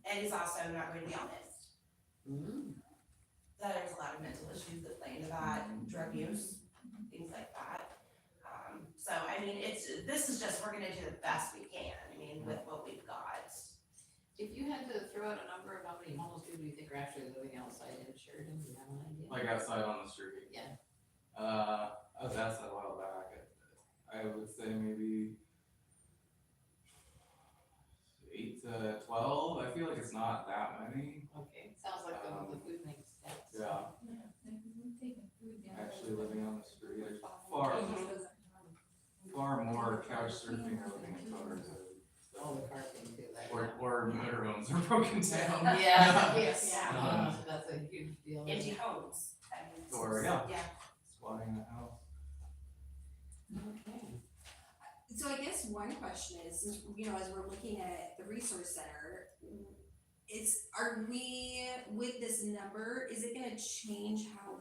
And he's also not going to be honest. So there's a lot of mental issues that play into that, drug use, things like that. So I mean, this is just, we're gonna do the best we can, I mean, with what we've got. If you had to throw out a number of how many homeless people you think are actually living outside in Sheridan, do you have an idea? Like outside on the street. Yeah. I was asked that a while back. I would say maybe 8 to 12. I feel like it's not that many. Okay, sounds like the food makes sense. Yeah, actually living on the street. There's far more couch surfing or living in cars. Oh, the car thing too. that- Or motorhomes are broken down. Yeah, yes, Yeah. that's a huge deal. Empty homes. I mean, Or, yeah. Yeah. Squatting the house. Okay. So I guess one question is, you know, as we're looking at the resource center, are we, with this number, is it gonna change how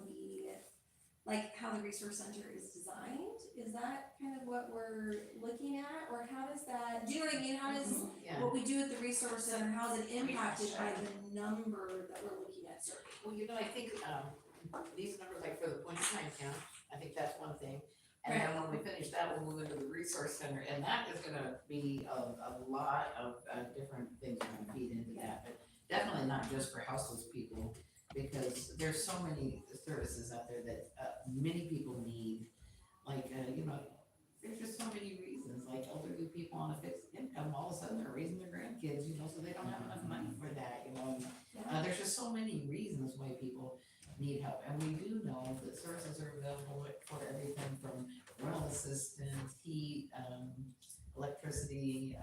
how the resource center is designed? Is that kind of what we're looking at, or how does that, do you know what I mean? How does Yeah, what we do at the resource center, how is it impacted by the number that we're looking at serving? well, you know, I think, these numbers, like for the point of time count, I think that's one thing. And then when we finish that, we'll move into the resource center, and that is gonna be a lot of, different things that can feed into that, but definitely not just for houseless people, because there's so many services out there that, many people need, like, you know, there's just so many reasons, like elderly people on a fixed income, all of a sudden they're raising their grandkids, you know, so they don't have enough money for that, you know, and, there's just so many reasons why people need help, and we do know that services are available for everything from rental assistance, heat, electricity,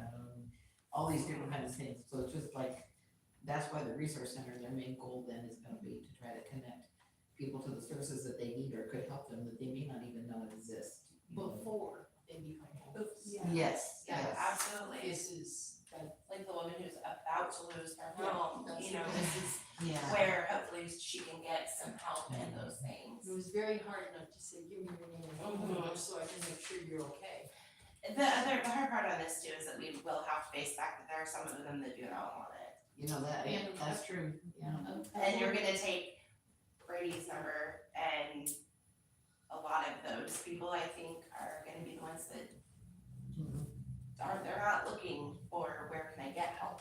all these different kinds of things, so it's just like, that's why the resource center, their main goal then is gonna be to try to connect people to the services that they need or could help them that they may not even know exist. Before they become homeless. Yes, Yeah, yes. absolutely. This is, Like the woman who's about to lose her home, that's you know, right. this is Yeah. where hopefully she can get some help in those things. it was very hard enough to say, give me your name and phone number so I can make sure you're okay. The hard part on this too is that we will have to face back that there are some of them that do not want it. You know, that's true, yeah. And you're gonna take Brady's number, and a lot of those people, I think, are gonna be the ones that they're not looking for where can I get help,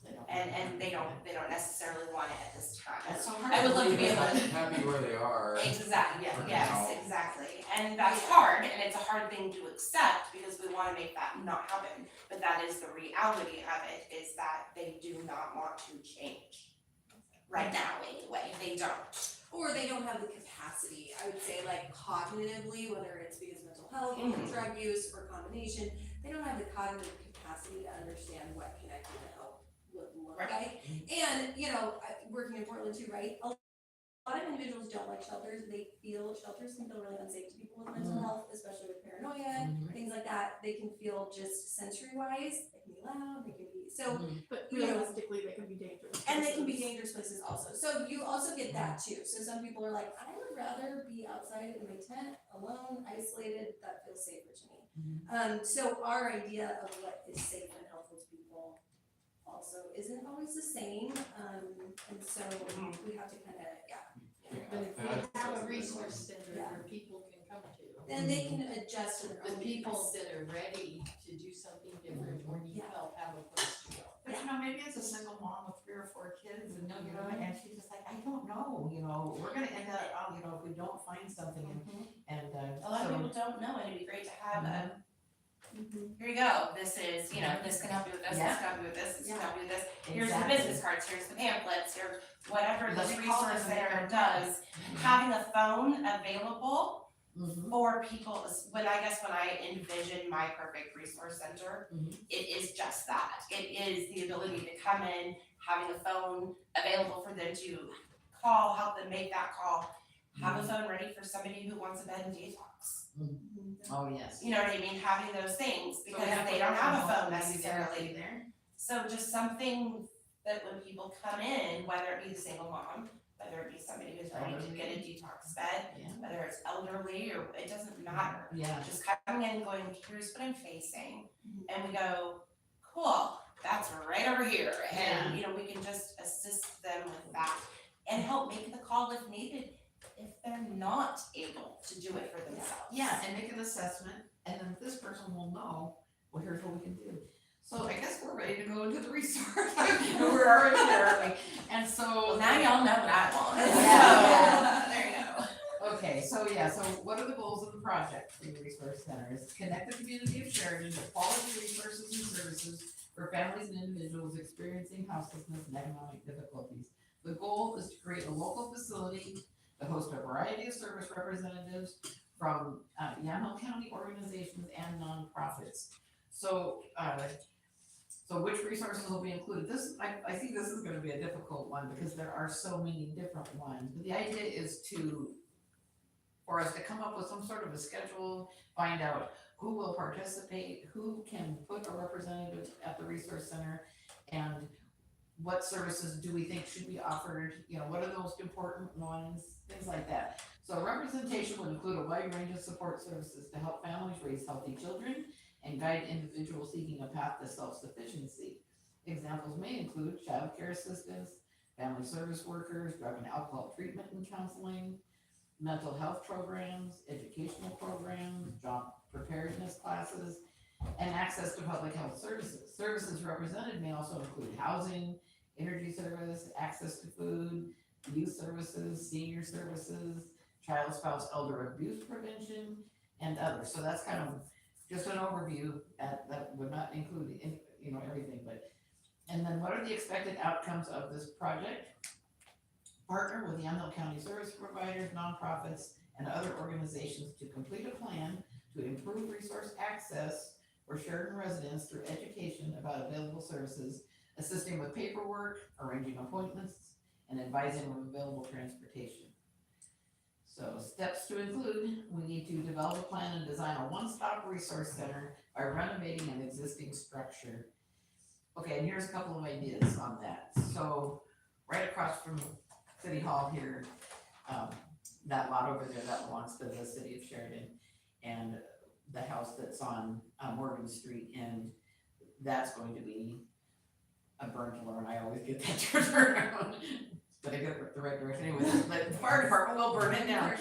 They don't- and they don't necessarily want it at this time. That's so hard. I would love to be able to. Happy where they are. Exactly, For yes, now. exactly, and that's hard, and it's a hard thing to accept, because we wanna make that not happen, but that is the reality of it, is that they do not want to change. Right now, anyway, they don't. Or they don't have the capacity, I would say, like cognitively, whether it's because of mental health, or Mhm. drug use, or combination, they don't have the cognitive capacity to understand what connected to help would look Right. like. And, you know, working in Portland too, right? A lot of individuals don't like shelters, shelters can feel really unsafe to people with mental health, especially with paranoia, things like that. They can feel just sensory wise, they can be loud, they can be, so But you know, realistically, they can be dangerous. and they can be dangerous places also. So you also get that too. So some people are like, I would rather be outside in my tent, alone, isolated, that feels safer to me. So our idea of what is safe and helpful to people also isn't always the same. And so we have to kind of, But if we have a resource center Yeah. where people can come to, then they can adjust to their the own people needs. that are ready to do something different or need Yeah. help have a place to go. But you know, maybe it's a single mom with 3 or 4 kids and you know, and she's just like, I don't know, you know, we're gonna end up, you know, if we don't find something and A lot of so- people don't know, and it'd be great to have a, here you go, this is, you know, this can help you with this, this can help you with this, this can help you with this. Here's the Exactly. business cards, here's the pamphlets, here's whatever Let this me call resource them and center they're does. Having a phone available Mhm. for people, when I envision my perfect resource center, it is just that. It is the ability to come in, having a phone available for them to call, help them make that call, have a phone ready for somebody who wants a bed and detox. Oh, yes. You know what I mean, having those things, because So we have they to don't have a have phone maybe necessarily. there. So just something that when people come in, whether it be the single mom, whether it be somebody who's ready to get a detox bed, Yeah. whether it's elderly or it doesn't matter. Yeah. Just coming in and going, here's what I'm facing, and we go, cool, that's right over here, and you know, we can just assist them with that and help make the call if needed, if they're not able to do it for themselves. Yeah, and make an assessment, and then this person will know, well, here's what we can do. So I guess we're ready to go into the resource. We're already there, aren't we? And so. Well, now y'all know what I want. Yeah. So, there you go. Okay, so what are the goals of the project for the resource center? Is connect the community of Sheridan to quality resources and services for families and individuals experiencing houselessness and economic difficulties. The goal is to create a local facility to host a variety of service representatives from Yamhill County organizations and nonprofits. So which resources will be included? I think this is gonna be a difficult one because there are so many different ones. But the idea is for us to come up with some sort of a schedule, find out who will participate, who can put a representative at the resource center, and what services do we think should be offered, you know, what are the most important ones, things like that. So representation would include a wide range of support services to help families raise healthy children and guide individuals seeking a path to self-sufficiency. Examples may include child care assistance, family service workers, drug and alcohol treatment and counseling, mental health programs, educational programs, job preparedness classes, and access to public health services. Services represented may also include housing, energy service, access to food, youth services, senior services, child, spouse, elder abuse prevention, and others. So that's kind of just an overview that would not include, everything, and then what are the expected outcomes of this project? Partner with Yamhill County service providers, nonprofits, and other organizations to complete a plan to improve resource access for Sheridan residents through education about available services, assisting with paperwork, arranging appointments, and advising of available transportation. So steps to include, we need to develop a plan and design a one-stop resource center by renovating an existing structure. Okay, and here's a couple of ideas on that. So right across from City Hall here, that lot over there, that belongs to the city of Sheridan. And the house that's on Morgan Street, and that's going to be a burnt alarm. I always get that turned around. But I go the right direction anyway, but the fire department will burn it down.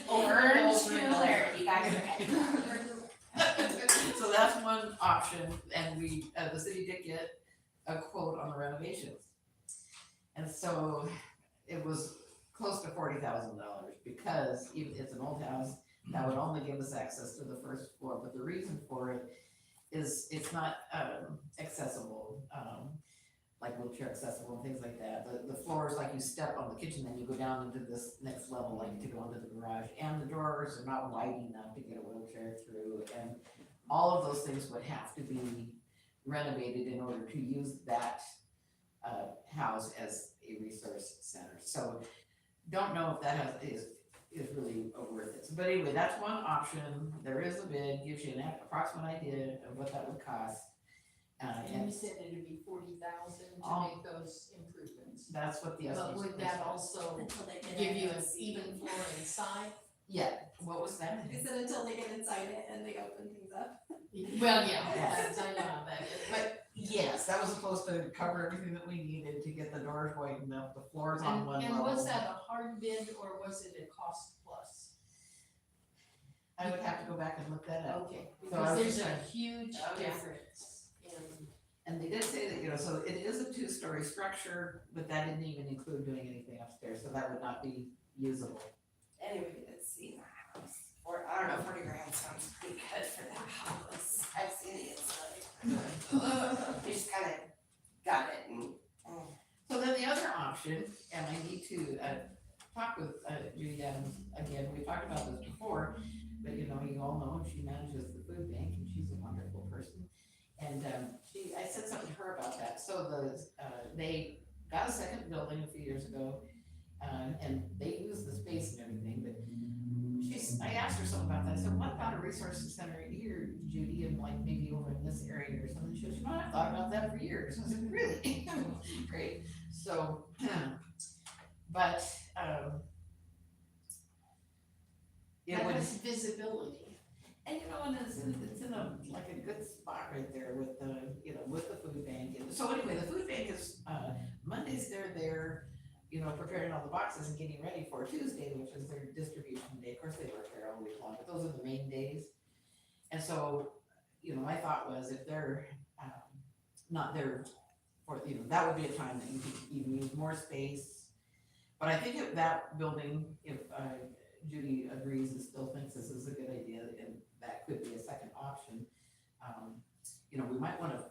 Burn to alert, you guys are So that's one option, and we, the city did get a quote on the renovations. And so it was close to $40,000 because even it's an old house, that would only give us access to the first floor, but the reason for it is it's not accessible, like wheelchair accessible and things like that. The floors, like you step on the kitchen, then you go down into this next level, like to go into the garage, and the doors are not wide enough to get a wheelchair through, and all of those things would have to be renovated in order to use that house as a resource center. So don't know if that is really worth it. But anyway, that's one option. There is a bid, gives you an approximate idea of what that would cost. And you said it'd be 40,000 to make those improvements. That's what the. But would that also Until they get give it you and an see. even floor inside? Yeah, what was that? I said until they get inside it and they open things up. Well, yeah, that's, I know how that is, But yes, that was supposed to cover everything that we needed to get the doors wide enough, the floors on one and level. was that a hard bid or was it a cost plus? I would have to go back and look that up. Okay, So I because was there's just a huge Okay. difference in. And they did say that, so it is a 2-story structure, but that didn't even include doing anything upstairs, so that would not be usable. Anyway, let's see my house. Or, I don't know, 40 grand sounds pretty good for that house. I've seen it, it's like, we just kind of got it and, So then the other option, and I need to talk with Judy Adams again, we talked about this before, but you all know she manages the food bank and she's a wonderful person. And I said something to her about that. So they got a second building a few years ago, and they use the space and everything, but I asked her something about that. I said, what about a resource center here, Judy, and like maybe over in this area or something? She goes, I've thought about that for years. I said, really? Great. So, but it That would. has visibility. And and it's in a, like a good spot right there with the, with the food bank. And so anyway, the food bank is, Mondays they're there, preparing all the boxes and getting ready for Tuesday, which is their distribution day. Of course, they work there all week long, but those are the main days. And so, my thought was if they're, not there for, that would be a time that you could even use more space. But I think if that building, if, Judy agrees and still thinks this is a good idea, and that could be a second option. We might want to,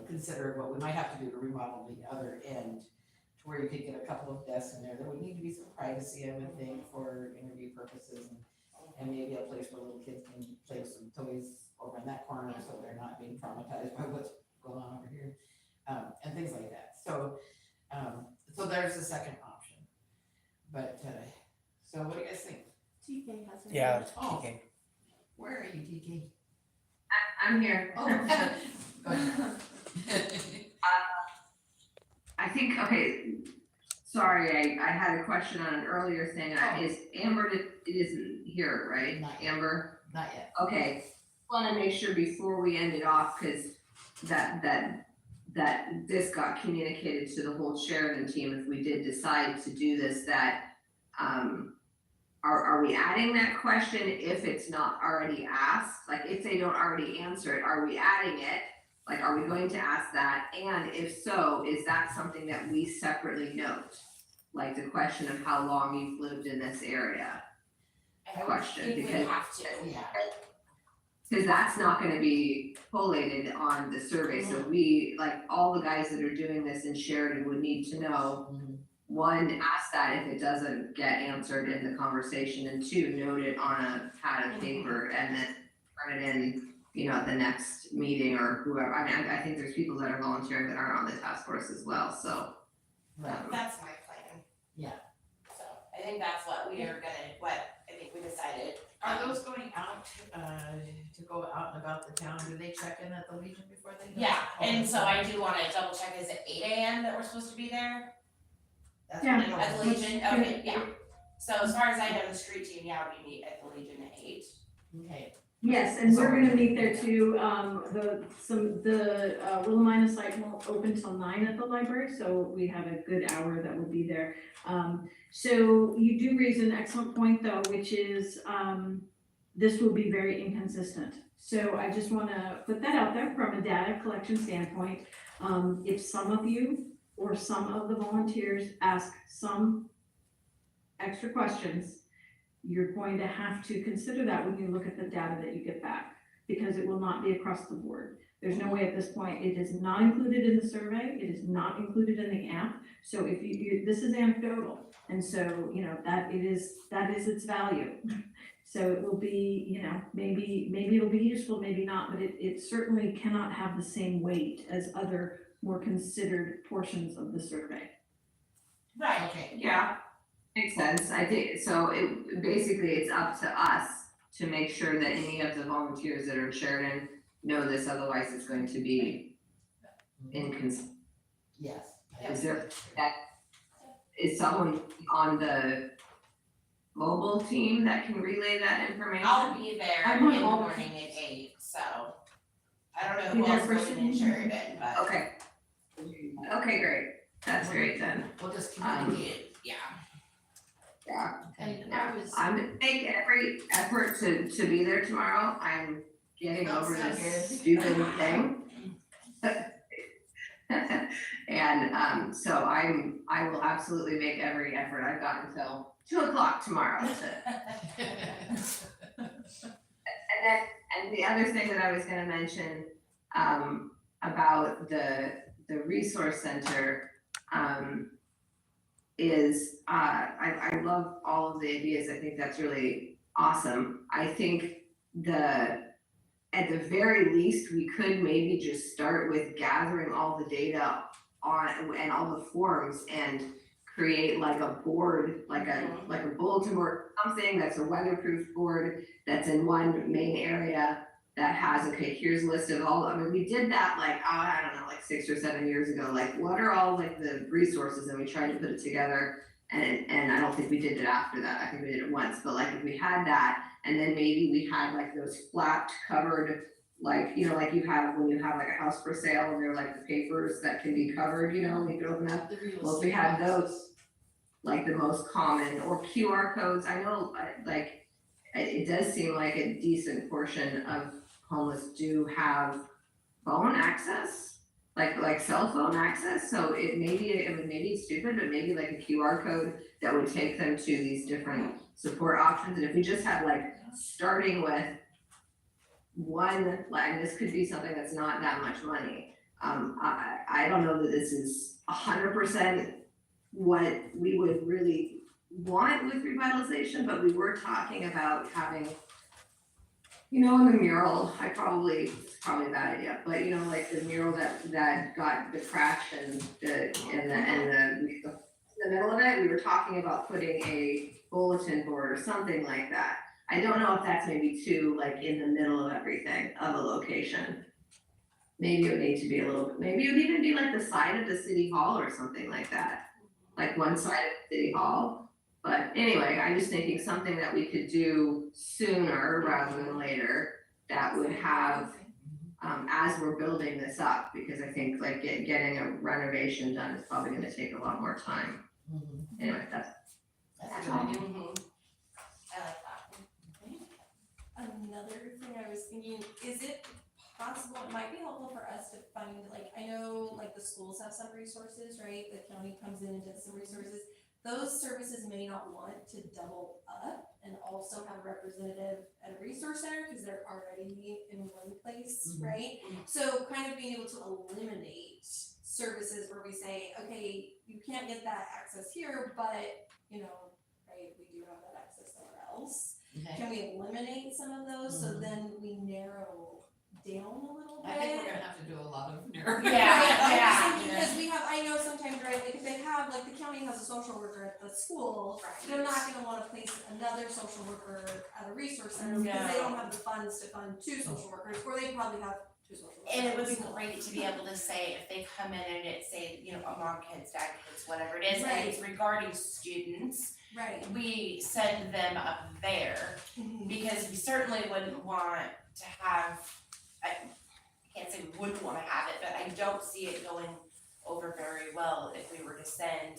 consider what we might have to do to remodel the other end to where you could get a couple of desks in there. There would need to be some privacy, I would think, for interview purposes, and maybe a place where little kids can play with some toys over in that corner, so they're not being traumatized by what's going on over here, and things like that. So, so there's a second option. But so what do you guys think? TK has her. Yeah. Oh. Okay. Where are you, TK? I'm here. Oh, go ahead. I think, okay, sorry, I had a question on an earlier thing. Is Amber, it isn't here, right? Not yet. Amber? Not yet. Okay, wanna make sure before we end it off, cause that this got communicated to the whole Sheridan team, if we did decide to do this, that, are we adding that question if it's not already asked? Like, if they don't already answer it, are we adding it? Like, are we going to ask that? And if so, is that something that we separately note? Like the question of how long you've lived in this area? Question, think we because have to. Yeah. Cause that's not gonna be collated on the survey, so we, like, all the guys that are doing this in Sheridan would need to know. One, ask that if it doesn't get answered in the conversation, and two, note it on a pad of paper and then turn it in you know, at the next meeting or whoever, I mean, I think there's people that are volunteering that aren't on the task force as well, so. That's my plan. Yeah. So, I think that's what we are gonna, what I think we decided. Are those going out, to go out and about the town? Do they check in at the Legion before they go? Yeah, and so I do wanna double check, is it 8 AM that we're supposed to be there? That's what I know. At the Legion, okay, yeah. So as far as I know, the street team, yeah, we meet at the Legion at 8. Okay, Yes, and we're gonna meet there too, the Willamina site won't open till 9 at the library, so we have a good hour that will be there. So you do raise an excellent point though, which is, this will be very inconsistent. So I just wanna put that out there from a data collection standpoint. If some of you or some of the volunteers ask some extra questions, you're going to have to consider that when you look at the data that you get back, because it will not be across the board. There's no way at this point, it is not included in the survey, it is not included in the app. So if this is anecdotal, and so, you know, that is its value. So it will be, you know, maybe it'll be useful, maybe not, but it certainly cannot have the same weight as other more considered portions of the survey. Right. okay. Yeah, makes sense. I think, so it's up to us to make sure that any of the volunteers that are in Sheridan know this, otherwise it's going to be inconsistent. Yes. Is someone on the mobile team that can relay that information? I'll be there I'm in on the all- morning at 8, so I don't know Be who there else first goes in thing? Sheridan, but Okay. Okay, great. That's great then. We'll just communicate. yeah. Yeah. And I was. I'm gonna make every effort to be there tomorrow. I'm getting over Sounds this good. stupid thing. And so I will absolutely make every effort. I've got until 2:00 tomorrow to. And the other thing that I was gonna mention, about the resource center, is, I love all of the ideas. I think that's really awesome. I think at the very least, we could maybe just start with gathering all the data and all the forms and create like a board, like a bulletin board, something that's a weatherproof board that's in one main area that has, okay, here's a list of all, I mean, we did that like, I don't know, like 6 or 7 years ago, like what are all like the resources, and we tried to put it together, and I don't think we did it after that, I think we did it once, but like if we had that, and then maybe we had like those flapped covered, like, you know, like you have when you have like a house for sale, and they're like the papers that can be covered, you know, you can open up. Well, if we had those, like the most common, or QR codes, I know, like, it does seem like a decent portion of homeless do have phone access, like cell phone access, so maybe it's stupid, but maybe like a QR code that would take them to these different support options, and if we just had like, starting with one, like, and this could be something that's not that much money. I don't know that this is 100% what we would really want with revitalization, but we were talking about having, you know, in the mural, it's probably a bad idea, but you know, like the mural that got the crash and in the middle of it, we were talking about putting a bulletin board or something like that. I don't know if that's maybe too like in the middle of everything of a location. Maybe it would need to be a little bit, maybe it would even be like the side of the city hall or something like that. Like one side of the city hall. But anyway, I'm just thinking something that we could do sooner rather than later that would have, as we're building this up, because I think like getting a renovation done is probably gonna take a lot more time. Anyway, that's That's a good idea. I like that. Another thing I was thinking, is it possible, it might be helpful for us to find, like, I know like the schools have some resources, right? The county comes in and does some resources. Those services may not want to double up and also have a representative at a resource center because they're already in one place, right? So kind of being able to eliminate services where we say, okay, you can't get that access here, but, you know, right, we do have that access somewhere else. Okay. Can we eliminate some of those so then we narrow down a little bit. I think we're gonna have to do a lot of narrowing. Yeah. Because we have, I know sometimes, right, like if they have, like the county has a social worker at the school, they're not gonna wanna place another social worker at a resource center because they don't have the funds to fund 2 social workers, or they probably have 2 social workers. And it would be great to be able to say, if they come in and it say, you know, a mom, kids, dad, kids, whatever it is, and it's regarding students, Right. we send them up there, because we certainly wouldn't want to have, I can't say we wouldn't wanna have it, but I don't see it going over very well if we were to send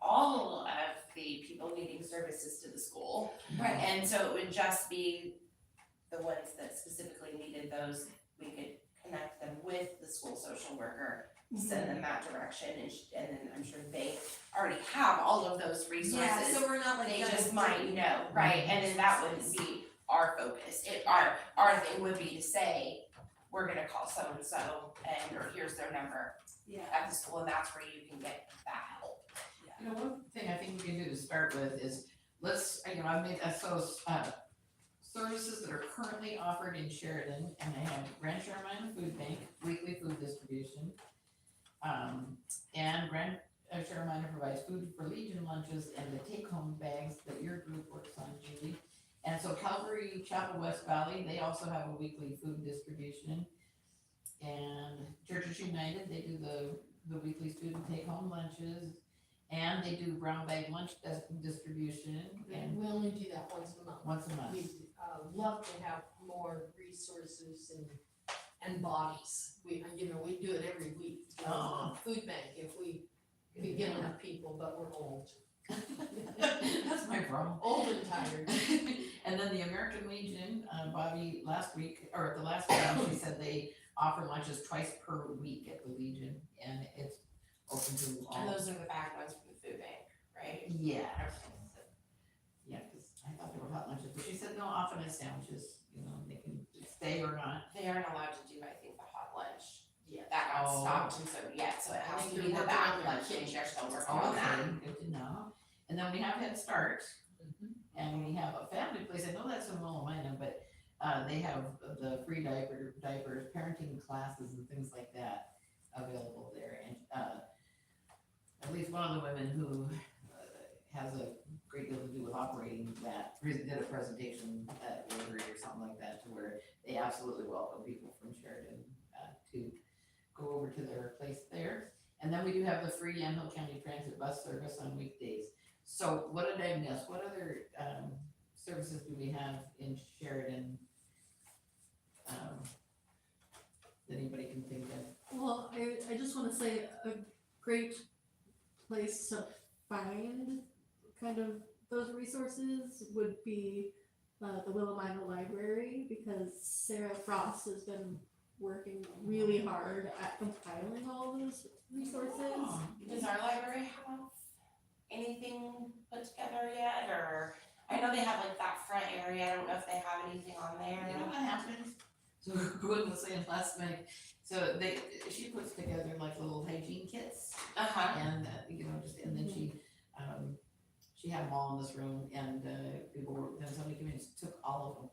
all of the people needing services to the school. Right. And so it would just be the ones that specifically needed those, we could connect them with the school social worker, send them that direction, and then I'm sure they already have all of those resources. Yeah, so we're not like. They gonna just do- might know, right, and then that wouldn't be our focus, our thing would be to say, we're gonna call so-and-so, and, or here's their number Yeah. at the school, and that's where you can get that help. You know, one thing I think we can do to start with is, let's, you know, I've made, services that are currently offered in Sheridan, and they have Grand Sherman Food Bank, weekly food distribution. And Grand Sherman provides food for Legion lunches and the take-home bags that your group works on, Julie. And so Calvary Chapel West Valley, they also have a weekly food distribution. And Churches United, they do the weekly student take-home lunches. And they do brown bag lunch distribution, and We only do that once a month. once a month. We love to have more resources and bodies. We, you know, we do it every week. Oh. Food bank, if we get enough people, but we're old. That's my problem. Old and tired. And then the American Legion, Bobby, last week, or at the last round, she said they offer lunches twice per week at the Legion, and it's open to all. And those are the bag ones for the food bank, right? Yeah. Yeah, cause I thought they were hot lunches, but she said no, often it's sandwiches, you know, they can stay or not. They aren't allowed to do, I think, the hot lunch. Yeah. That got Oh. stopped, and so, yeah, so it I has think to they're be the working bag on their lunch, and kitchen. they're still working on that. Okay, good to know. And then we have Head Start, and we have a family place, I know that's in Willamina, but they have the free diapers, parenting classes and things like that available there. And at least one of the women who has a great deal to do with operating that, did a presentation at Rotary or something like that, to where they absolutely welcome people from Sheridan to go over to their place there. And then we do have the free Yamhill County Transit bus service on weekdays. So what did I miss? What other services do we have in Sheridan that anybody can think of? Well, I just wanna say a great place to find kind of those resources would be the Willamina Library, because Sarah Frost has been working really hard at compiling all those resources. Oh, Does our library have anything put together yet, or, I know they have like that front area, I don't know if they have anything on there. You know what happens? So Gwen was saying last night, so she puts together like little hygiene kits, Uh-huh, and you know, just, and then she had them all in this room, and people were, then somebody came in and took all of them.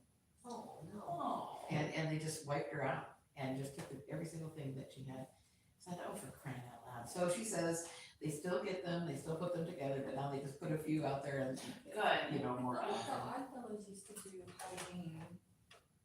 Oh, no. Oh. And they just wiped her out and just took every single thing that she had. So I thought, oh, for crying out loud. So she says they still get them, they still put them together, but now they just put a few out there and, good. you know, more I often. thought Oddfellows used to do hygiene.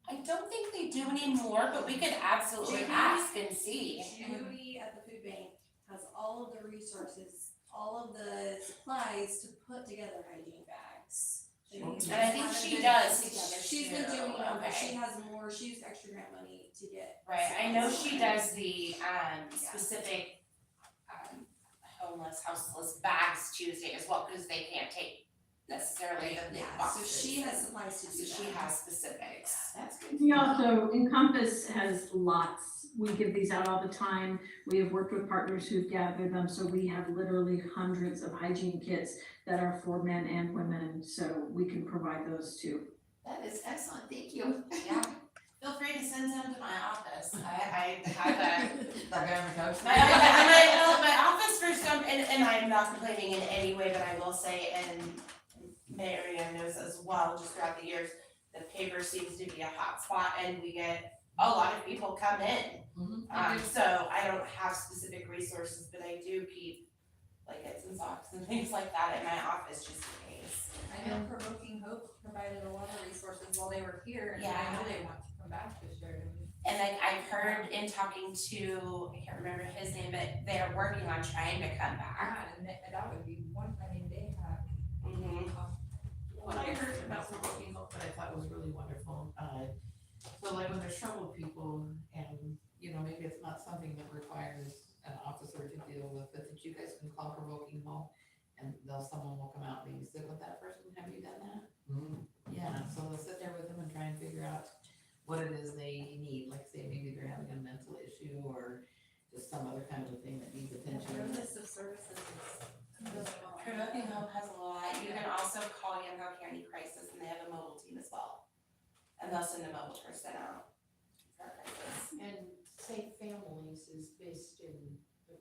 I don't think they do anymore, but we could absolutely Jamie? ask and see. Judy at the food bank has all of the resources, all of the supplies to put together hygiene bags. And I think she Haven't does been together. She's too, been doing them, but okay. she has more, she used extra grant money to get. Right, I know she does the specific homeless, houseless bags Tuesday as well, because they can't take necessarily the big Yeah, so boxes. she has supplies to do So that. she has specifics. That's good. We also, Encompass has lots. We give these out all the time. We have worked with partners who've gathered them, so we have literally hundreds of hygiene kits that are for men and women, so we can provide those too. That is excellent, thank you. Yeah, feel free to send some to my office. I have a, That guy on the couch. my office for some, and I'm not complaining in any way, but I will say, and Mary knows as well, just throughout the years, the paper seems to be a hot spot, and we get a lot of people come in. Mhm. So I don't have specific resources, but I do keep blankets and socks and things like that in my office just in case. I know Provoking Hope provided a lot of resources while they were here, and I Yeah. know they want to come back to Sheridan. And like I've heard in talking to, I can't remember his name, but they're working on trying to come back. And that would be one, I mean, they have. Mhm. What I heard about Provoking Hope that I thought was really wonderful, so like when there's troubled people and, you know, maybe it's not something that requires an officer to deal with, but that you guys can call Provoking Hope and someone will come out and maybe sit with that person. Have you done that? Yeah, so they'll sit there with them and try and figure out what it is they need, like say maybe they're having a mental issue or just some other kind of a thing that needs attention. Their list of services is really long. Provoking Hope has a lot. You can also call Yamhill County Crisis and they have a mobile team as well. And they'll send a mobile person out for a crisis. And Safe Families is based in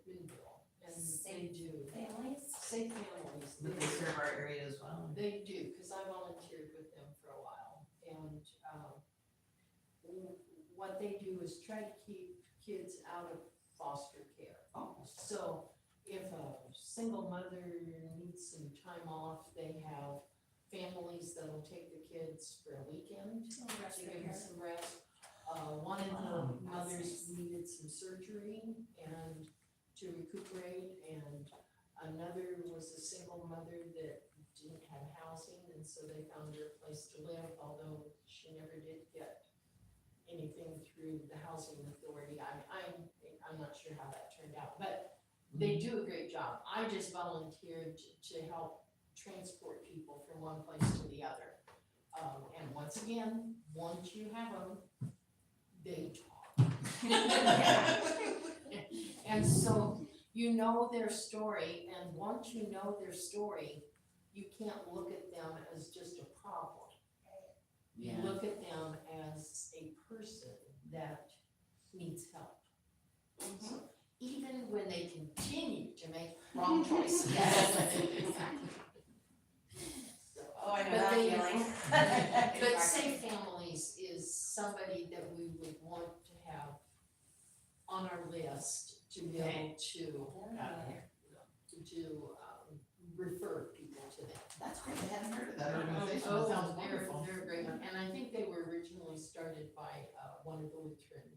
Midville, and they Safe do, Families? Safe Families, But they serve our area as well. they do, cause I volunteered with them for a while, and, what they do is try to keep kids out of foster care. Oh. So if a single mother needs some time off, they have families that'll take the kids for a weekend, to give them some rest. One of the mothers needed some surgery and to recuperate, and another was a single mother that didn't have housing, and so they found her a place to live, although she never did get anything through the housing authority. I'm not sure how that turned out, but they do a great job. I just volunteered to help transport people from one place to the other. And once again, once you have them, they talk. And so you know their story, and once you know their story, you can't look at them as just a problem. You Yeah. look at them as a person that needs help. So even when they continue to make wrong choices. Oh, I know But that they- feeling. But Safe Families is somebody that we would want to have on our list to be able to refer people to them. That's great, I hadn't heard of that organization, Oh, that sounds they're- wonderful. They're great, and I think they were originally started by, one of the Lutheran,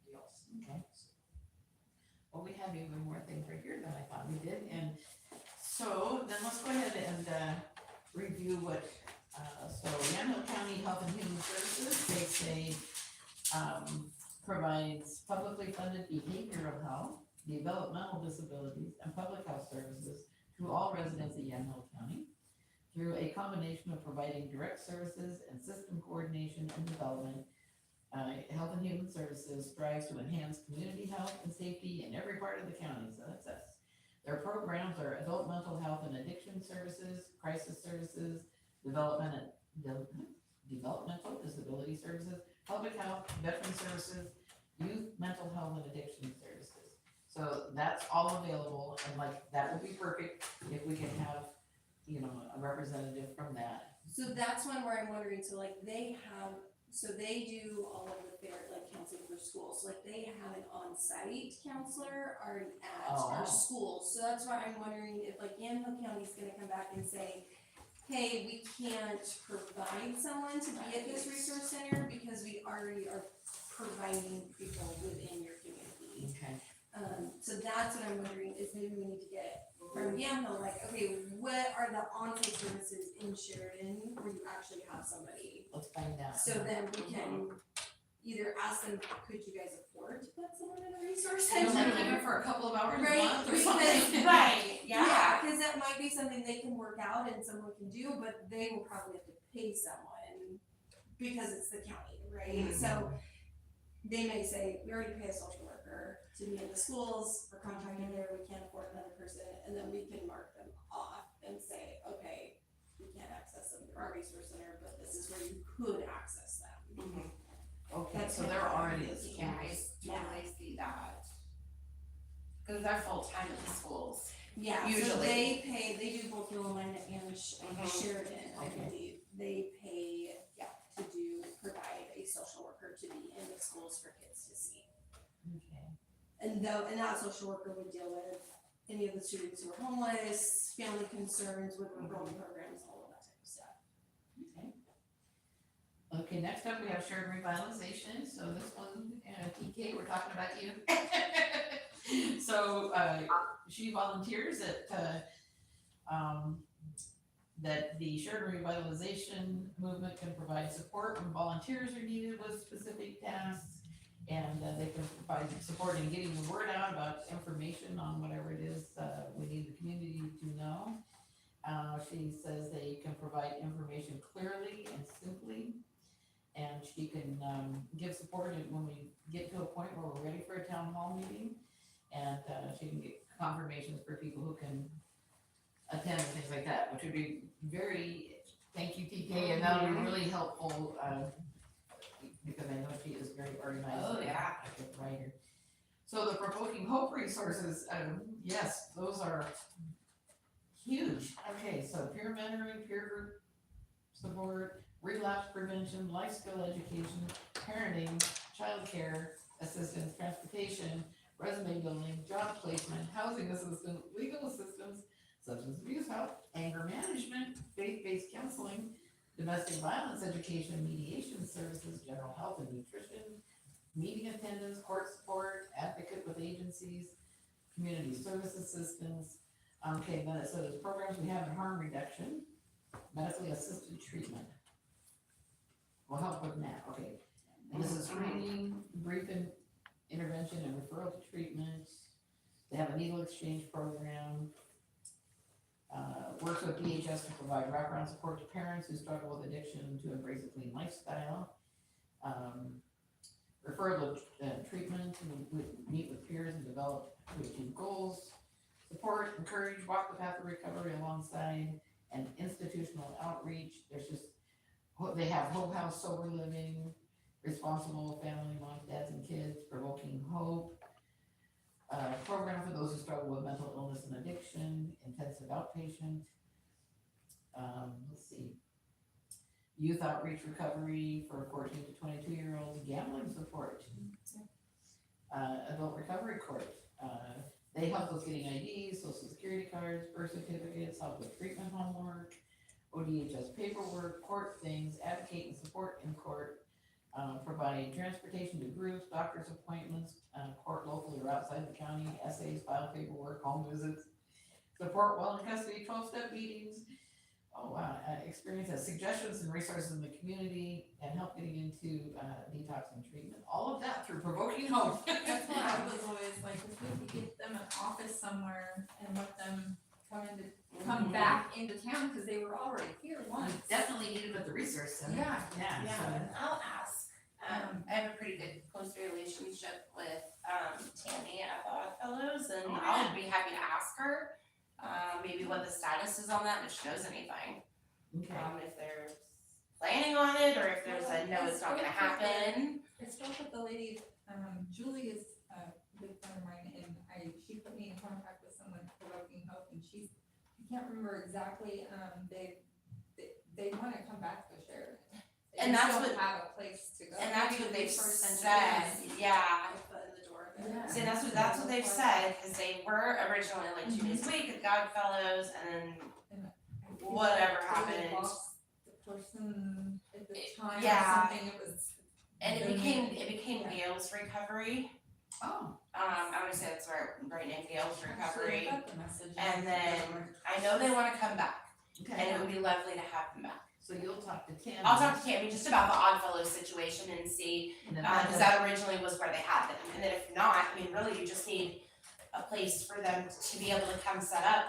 deals. Okay. Well, we have even more things right here than I thought we did, and so then let's go ahead and review what, so Yamhill County Health and Human Services, they say, provides publicly funded behavioral health, developmental disabilities, and public health services to all residents of Yamhill County through a combination of providing direct services and system coordination and development. Health and Human Services strives to enhance community health and safety in every part of the county, so that's us. Their programs are adult mental health and addiction services, crisis services, developmental disability services, public health, veteran services, youth mental health and addiction services. So that's all available, and like, that would be perfect if we can have, you know, a representative from that. So that's one where I'm wondering, so like they have, so they do all of the fair, like counseling for schools, like they have an on-site counselor or at our Oh. schools. So that's why I'm wondering if like Yamhill County's gonna come back and say, hey, we can't provide someone to be at this resource center because we already are providing people within your community. Okay. So that's what I'm wondering, is maybe we need to get from Yamhill, like, okay, what are the on-site services in Sheridan where you actually have somebody? Let's find out. So then we can either ask them, could you guys afford to put someone in a resource center? Like even for a couple of hours a Right, month or because, something. right, Yeah. yeah, cause that might be something they can work out and someone can do, but they will probably have to pay someone because it's the county, right? So they may say, we already pay a social worker to be in the schools, we're contracting there, we can't afford another person, and then we can mark them off and say, okay, we can't access them through our resource center, but this is where you could access them. Okay, That's so kind they're of what I'm already at looking school. Yeah, I see that. Cause they're full-time at the schools. Yeah, so Usually. they pay, they do both Lillian and Sheridan, I Okay. believe, they pay, to provide a social And that social worker would deal with any of the students who are homeless, family concerns with referral programs, all of that type of stuff. Okay, next up we have shared revitalization, so this one, TK, we're talking about you. So, she volunteers that the shared revitalization movement can provide support when volunteers are needed with specific tasks. And they can provide support in getting the word out about information on whatever it is we need the community to know. She says they can provide information clearly and simply. And she can give support when we get to a point where we're ready for a town hall meeting. And she can get confirmations for people who can attend and things like that, which would be very, thank you, TK, and that'll be really helpful, because I know she is very organized. Oh, yeah. And a writer. So the Provoking Hope resources, yes, those are huge. Okay, so peer mentoring, peer group support, relapse prevention, life skill education, parenting, childcare assistance, transportation, resume building, job placement, housing assistance, legal assistance, substance abuse help, anger management, faith-based counseling, domestic violence education, mediation services, general health and nutrition, meeting attendance, court support, advocate with agencies, community service assistance. Okay, then it says programs we have in harm reduction, medically assisted treatment. Will help with that, okay. And this is screening, brief intervention and referral to treatment. They have a needle exchange program. Works with DHS to provide wraparound support to parents who struggle with addiction to embrace a clean lifestyle. Referral to treatment, meet with peers and develop to achieve goals. Support, encourage, walk the path of recovery alongside, and institutional outreach. There's just, they have Whole House Sober Living, Responsible Family, Moms, Dads, and Kids, Provoking Hope. Program for those who struggle with mental illness and addiction, intensive outpatient. Let's see. Youth outreach recovery for 14 to 22-year-olds, gambling support. Adult recovery court. They help with getting IDs, social security cards, birth certificates, help with treatment homework, ODHS paperwork, court things, advocate and support in court. Provide transportation to groups, doctor's appointments, court locally or outside the county, essays, file paperwork, home visits, support while in custody, 12-step meetings. Oh, wow, experience as suggestions and resources in the community, and help getting into detox and treatment. All of that through Provoking Hope. That's what I was always like, if we could get them an office somewhere and let them come back into town, because they were already here once. Definitely needed at the resource center. Yeah. Yeah. Yeah, So, and I'll ask. I have a pretty good close relationship with Tammy at the Oddfellows, and Oh, yeah. I'll be happy to ask her maybe what the status is on that, and if she knows anything. okay. If they're planning on it, or if there's a no, it's not gonna happen. I spoke with the lady, Julie is a good friend of mine, and she put me in contact with someone at Provoking Hope, and I can't remember exactly, they wanna come back to Sheridan. They And just that's don't what- have a place to go. And that's Maybe what the they've resource center said, is yeah. My foot in the door there. Yeah. See, that's what they've said, cause they were originally like 2 days a week at Godfellows, and then I think whatever they happened. lost the person at the time or Yeah. something, it was. And it became Gail's recovery. Oh, I would say that's right name, Gail's recovery. Actually, I got the message. And then I know they wanna come back, and okay. it would be lovely to have them back. So you'll talk to Tammy. I'll talk to Tammy just about the Oddfellows situation and see, And then cause that originally was where they had them, and then if not, I mean, really, you just need a place for them to be able to come set up.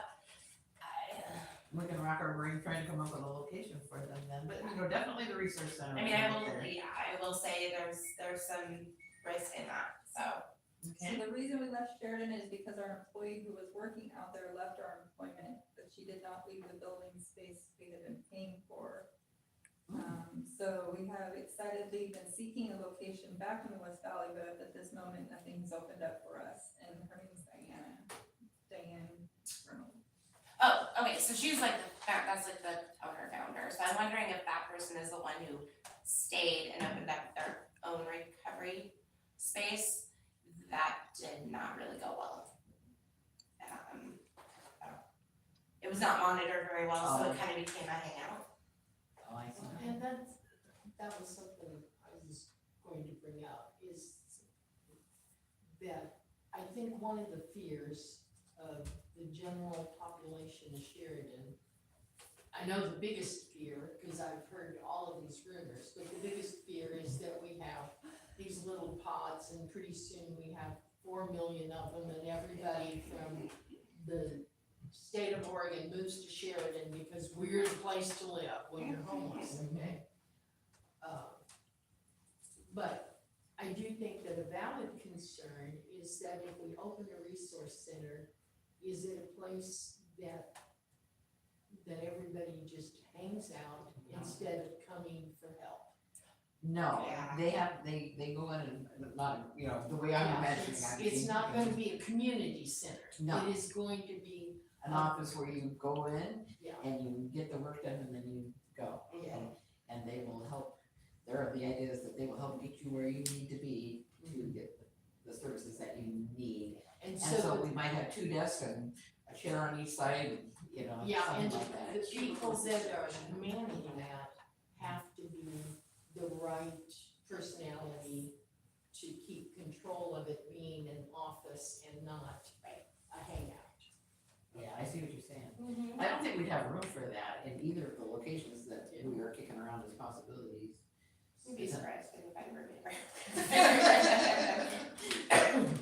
we can rock our brain trying to come up with a location for them then, but definitely the resource center. I mean, I will say there's some risk in that, so. Okay, So the reason we left Sheridan is because our employee who was working out there left our employment, but she did not leave the building space we had been paying for. So we have excitedly been seeking a location back in the West Valley, but at this moment, nothing's opened up for us, and her name is Diane Reynolds. Oh, okay, so she's like that's like the owner-founder, so I'm wondering if that person is the one who stayed and opened up their own recovery space. That did not monitored very well, so Oh. it kind of became a hangout. Oh, I see. And that was something I was going to bring up, is that I think one of the fears of the general population of Sheridan, I know the biggest fear, because I've heard all of these rumors, but the biggest fear is that we have these little pods, and pretty soon we have 4 million of them, and everybody from the state of Oregon moves to Sheridan because we're the place to live when you're homeless, okay? But I do think that a valid concern is that if we open a resource center, is it a place that everybody just hangs out instead of coming for help? No, Yeah. they go in and not, you know, the way I'm Yeah, imagining. it's not gonna be a community center. No. It is going to be, An office where you go in yeah, and you get the work done and then you go. Yeah. And they will help, the idea is that they will help get you where you need to be to get the services that you need. and And so so the we might have 2 desks and a chair on each side, you know, yeah, something and like that. the people that are manning that have to be the right personality to keep control of it being an office and not a hangout. Yeah, I see what you're saying. I don't think we'd have room for that in either of the locations that we are kicking around as possibilities. You'd be surprised if we find room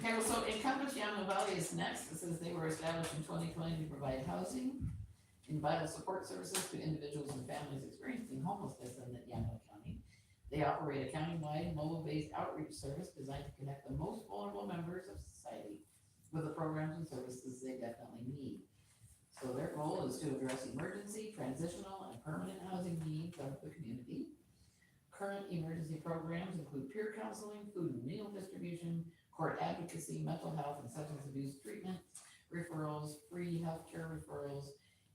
Okay, well, so Encompass Yamhill Valley is next. It says they were established in 2020 to provide housing and vital support services to individuals and families experiencing homelessness in Yamhill County. They operate a countywide mobile-based outreach service designed to connect the most vulnerable members of society with the programs and services they definitely need. So their goal is to address emergency, transitional, and permanent housing needs of the community. Current emergency programs include peer counseling, food and meal distribution, court advocacy, mental health and substance abuse treatment, referrals, free healthcare referrals,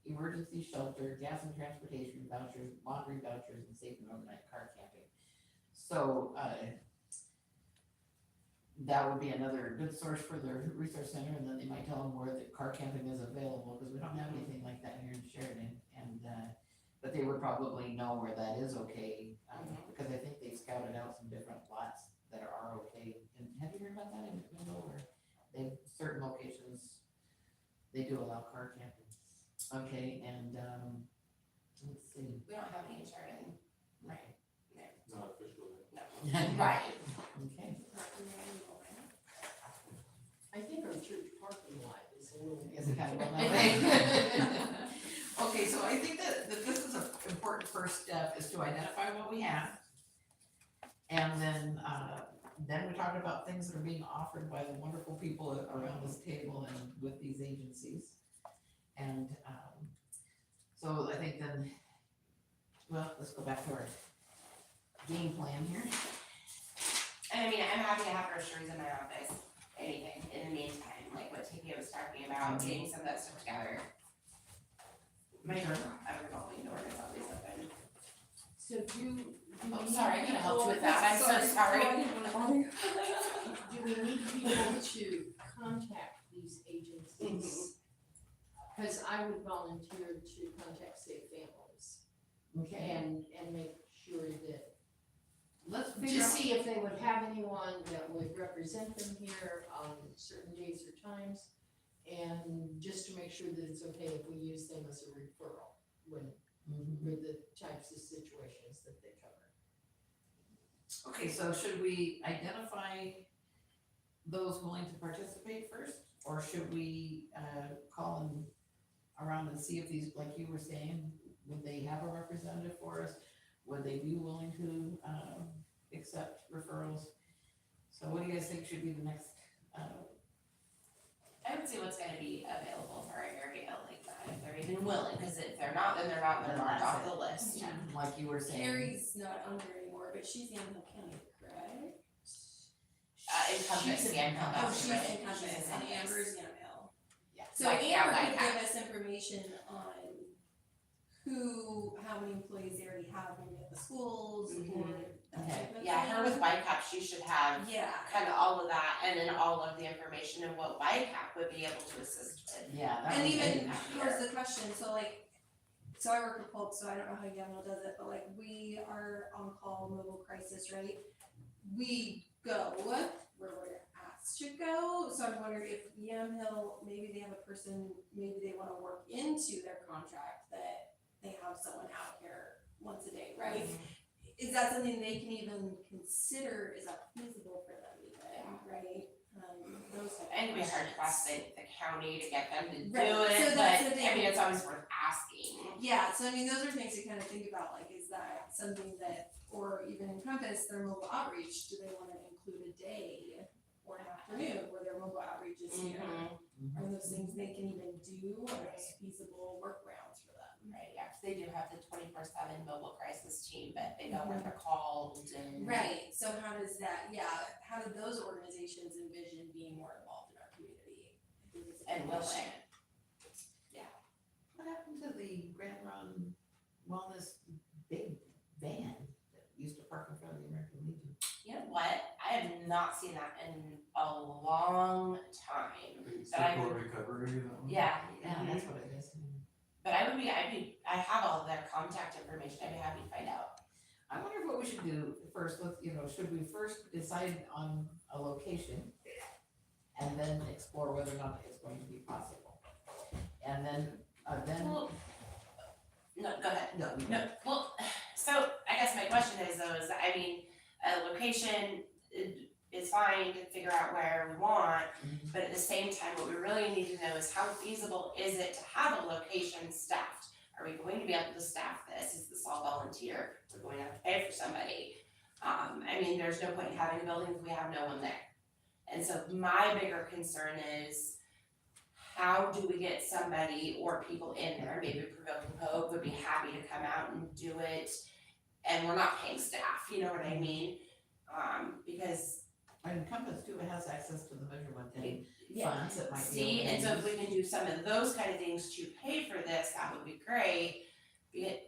emergency shelter, gas and transportation vouchers, laundry vouchers, and safe and overnight car camping. So, that would be another good source for their resource center, and then they might tell them where the car camping is available, because we don't have anything like that here in Sheridan, and, but they would probably know where that is okay, because I think they scouted out some different lots that are okay. And have you heard about that in Yamhill, where they, certain locations, they do allow car camping? Okay, and, let's see. We don't have any in Sheridan. Right. Not officially. No. Right. Okay. I think our church parking lot is a little. Is it kind of well known? Okay, so I think that this is an important first step, is to identify what we have. And then we talk about things that are being offered by the wonderful people around this table and with these agencies. And so I think then, well, let's go back to our game plan here. And I mean, I'm happy to have groceries in my office, anything, in the meantime, like what Tavia was talking about, getting some of that stuff together. My revolving door is always open. So do Oh, we sorry, I need could help people, with that, I'm so sorry. I didn't wanna bother you. do we need people to contact these agencies? Cause I would volunteer to contact Safe Families Okay, and make sure that, let's to figure out. see if they would have anyone that would represent them here on certain days or times. And just to make sure that it's okay if we use them as a referral when, with the types of situations that they cover. Okay, so should we identify those willing to participate first? Or should we call them around and see if these, like you were saying, would they have a representative for us? Would they be willing to accept referrals? So what do you guys think should be the next? I would see what's gonna be available for our area like that, if they're even willing, cause if they're not, then they're not, they're Then marked that's off it. the list. Like you were saying? Carrie's not under anymore, but she's Yamhill County, correct? Encompass, She's in yeah, Encompass. Oh, Encompass, she's right? Encompass, She's and Encompass. Amber's Yamhill. Yeah. So Like, yeah, Amber like could that. give us information on how many employees they already have maybe at the schools or that Okay. type of Yeah, her thing. with YCAP, she should have Yeah. kind of all of that, and then all of the information of what YCAP would be able to assist with. Yeah, that And would be even good. towards the question, so like, so I work at Polk, so I don't know how Yamhill does it, but like we are on call mobile crisis, right? We go where we're asked to go, so I'm wondering if Yamhill, maybe they have a person, maybe they wanna work into their contract that they have someone out here once a day, right? Is that something they can even consider, is that feasible for them even, right? Those type of And we hard questions. pressed the county to get them to do Right, so it, that's but the thing. I mean, it's always worth asking. Yeah, so I mean, those are things to kind of think about, like, is that something that, or even Encompass, their mobile outreach, do they wanna include a day or an afternoon where their mobile outreach is here? Mhm. Are those things they can even do, or those feasible workarounds for them? Right, yeah, 'cause they do have the 24/7 mobile crisis team, but they know when they're called and. Right, so how does that, how do those organizations envision being more involved in our community? I think it's a And good willing. question. What happened to the Grand Run Wellness big van that used to park in front of the American Legion? You know what, I have not seen that in a long time, Circle recovery, that one? yeah. Yeah, that's what it is. But I have all their contact information, I'd be happy to find out. I wonder what we should do first with, should we first decide on a location and then explore whether or not it's going to be possible? And then, Well, no, go ahead. no, we No, well, so I guess my question is though, is that, I mean, a location is fine to figure out where we want, Mhm. but at the same time, what we really need to know is how feasible is it to have a location staffed? Are we going to be able to staff this? Is this all volunteer? We're going to have to pay for somebody. I mean, there's no point in having a building if we have no one there. And so my bigger concern is how do we get somebody or people in there, maybe Provoking Hope would be happy to come out and do it, and we're not paying staff, you know what I mean? Because And Encompass too has access to the Measure 110 yeah, funds that might be. see, able to and so if use. we can do some of those kind of things to pay for this, that would be great.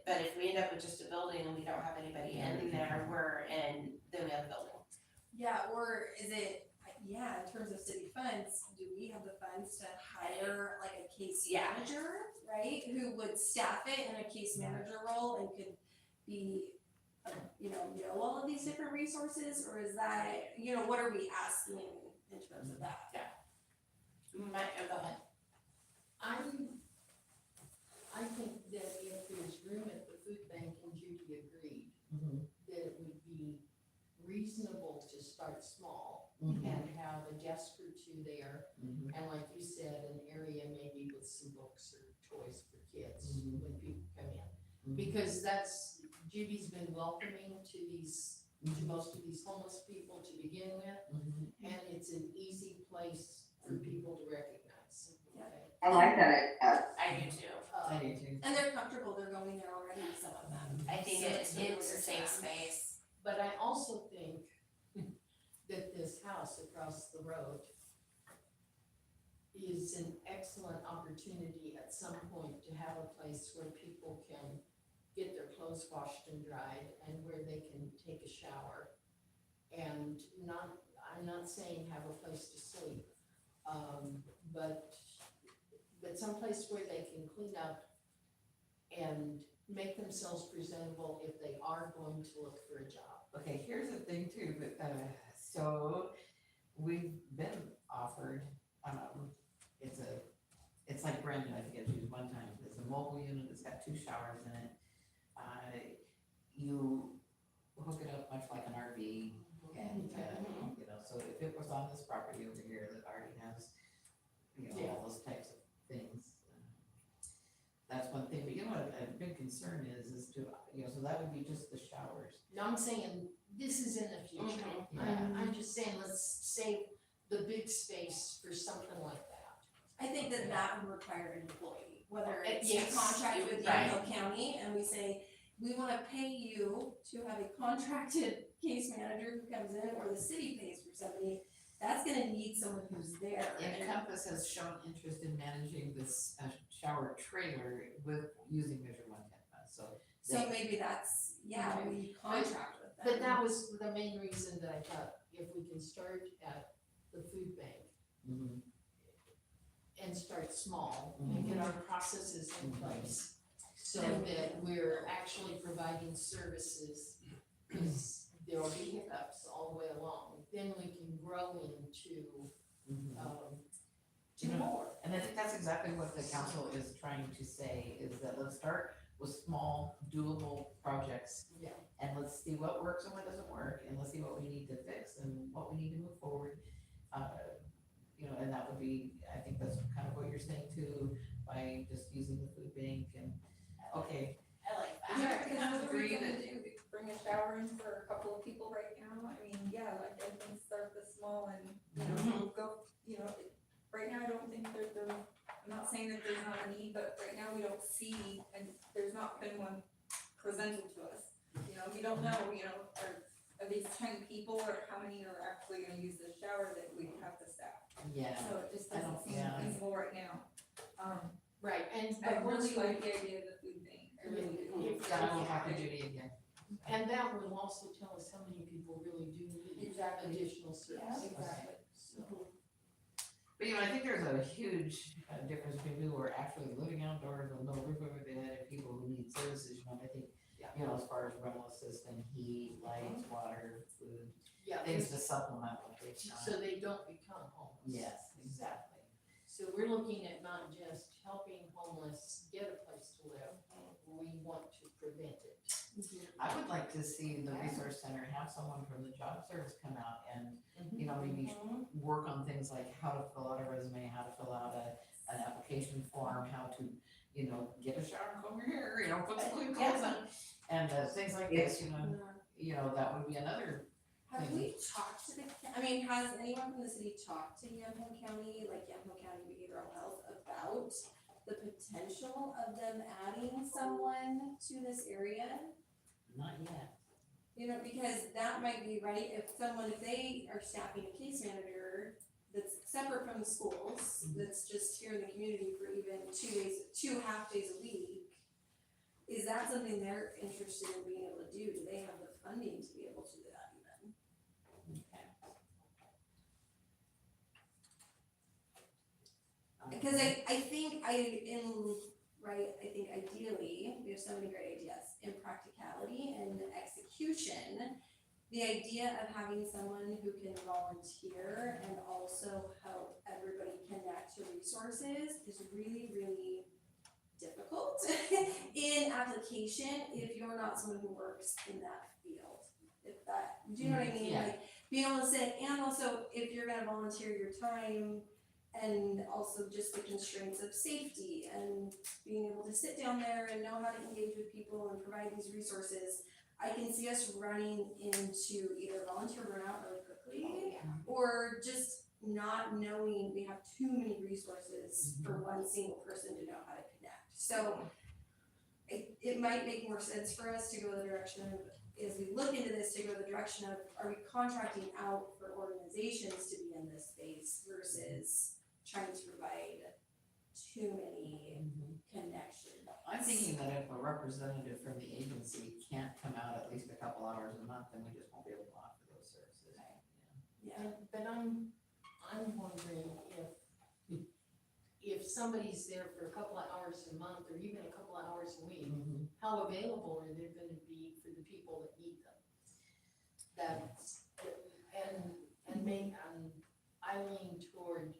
But if we end up with just a building and we don't have anybody in there, then we have a building. Yeah, or is it, in terms of city funds, do we have the funds to hire like a case Yeah. manager, right? Who would staff it in a case manager role and could be, know all of these different resources, or is that, what are we asking in terms of that? Go ahead. I think that if there's room at the food bank, and Judy agreed, Mhm. that it would be reasonable to start small Mhm. and have a desk or two there, Mhm. and like you said, an area maybe with some books or toys for kids Mhm. when people come in. Mhm. Because Judy's been welcoming to most of these homeless people to begin with, Mhm. and it's an easy place for people to recognize. Okay? I like that. I do too. I do too. And they're comfortable, they're going there already, some of them. I think So it's really a safe good. space. But I also think that this house across the road is an excellent opportunity at some point to have a place where people can get their clothes washed and dried and where they can take a shower. And I'm not saying have a place to sleep, but someplace where they can clean up and make themselves presentable if they are going to look for a job. Okay, here's the thing too, but, so we've been offered, it's like Brenda, I think it's used one time, it's a mobile unit that's got 2 showers in it. You hook it up much like an RV and, so if it was on this property over here that already has, all those types of things. That's one thing, but a big concern is to, so that would be just the showers. No, I'm saying, this is in the future. Mhm. I'm just saying, let's save the big space for something like that. I think that would require an employee, whether it's Yes, a contract with right. Yamhill County, and we say, we wanna pay you to have a contracted case manager who comes in, or the city pays for somebody, that's gonna need someone who's there. and- Encompass has shown interest in managing this shower trailer with using Measure 110 funds, so. So maybe that's, we contract with them. But that was the main reason that I thought, if we can start at the food bank and start small and get our processes in place, so that we're actually providing services, because there will be hiccups all the way along, then we can grow into, to You know, more. And I think that's exactly what the council is trying to say, is that let's start with small, doable projects. Yeah. And let's see what works and what doesn't work, and let's see what we need to fix and what we need to move forward. And that would be, I think that's kind of what you're saying too, by just using the food bank and, okay. I like that. Yeah, because I what are we agree gonna do, bring a shower in for a couple of people right now? I mean, yeah, like I think start this small and, go, right now I don't think I'm not saying that there's not a need, but right now we don't see, and there's not been one presented to us. We don't know, are these 10 people or how many are actually gonna use the shower that we have to staff? Yeah. So it just I doesn't don't- seem yeah. feasible right now. Right, and, I but once really we, like the idea of the food bank, I really do. Yeah, I will talk to Judy again. and that will also tell us how many people really do need Exactly. additional services. Exactly. So, But I think there's a huge difference between people who are actually living outdoors with no roof over their head and people who need services, I think, as far as rental assistance, heat, lights, water, food, yeah, things to supplement what they've got. so they don't become homeless. Yes, exactly. So we're looking at not just helping homeless get a place to live, we want to prevent it. I would like to see the resource center have someone from the job service come out and, maybe work on things like how to fill out a resume, how to fill out an application form, how to, get a shower and comb your hair, put some clean clothes on. And things like this, that would be another. Have we talked to has anyone from the city talked to Yamhill County, like Yamhill County Behavioral Health, about the potential of them adding someone to this area? Not yet. Because that might be right, if they are staffing a case manager that's separate from the schools, that's just here in the community for even 2 half days a week, is that something they're interested in being able to do? Do they have the funding to be able to do that even? Okay. Because I think ideally, we have so many great ideas. In practicality and execution, the idea of having someone who can volunteer and also help everybody connect to resources is really, really difficult in application if you're not someone who works in that field. Do you know what I mean? Yeah. Like being able to sit, and also if you're gonna volunteer your time, and also just the constraints of safety and being able to sit down there and know how to engage with people and provide these resources. I can see us running into either volunteer burnout really quickly, or just not knowing we have too many resources for one single person to know how to connect. So it might make more sense for us to go the direction of, as we look into this, to go the direction of, are we contracting out for organizations to be in this space versus trying to provide too many connections? I'm thinking that if a representative from the agency can't come out at least a couple hours a month, then we just won't be able to offer those services. Yeah. But I'm wondering if somebody's there for a couple of hours a month or even a couple of hours a week, how available are they gonna be for the people that need them? I lean toward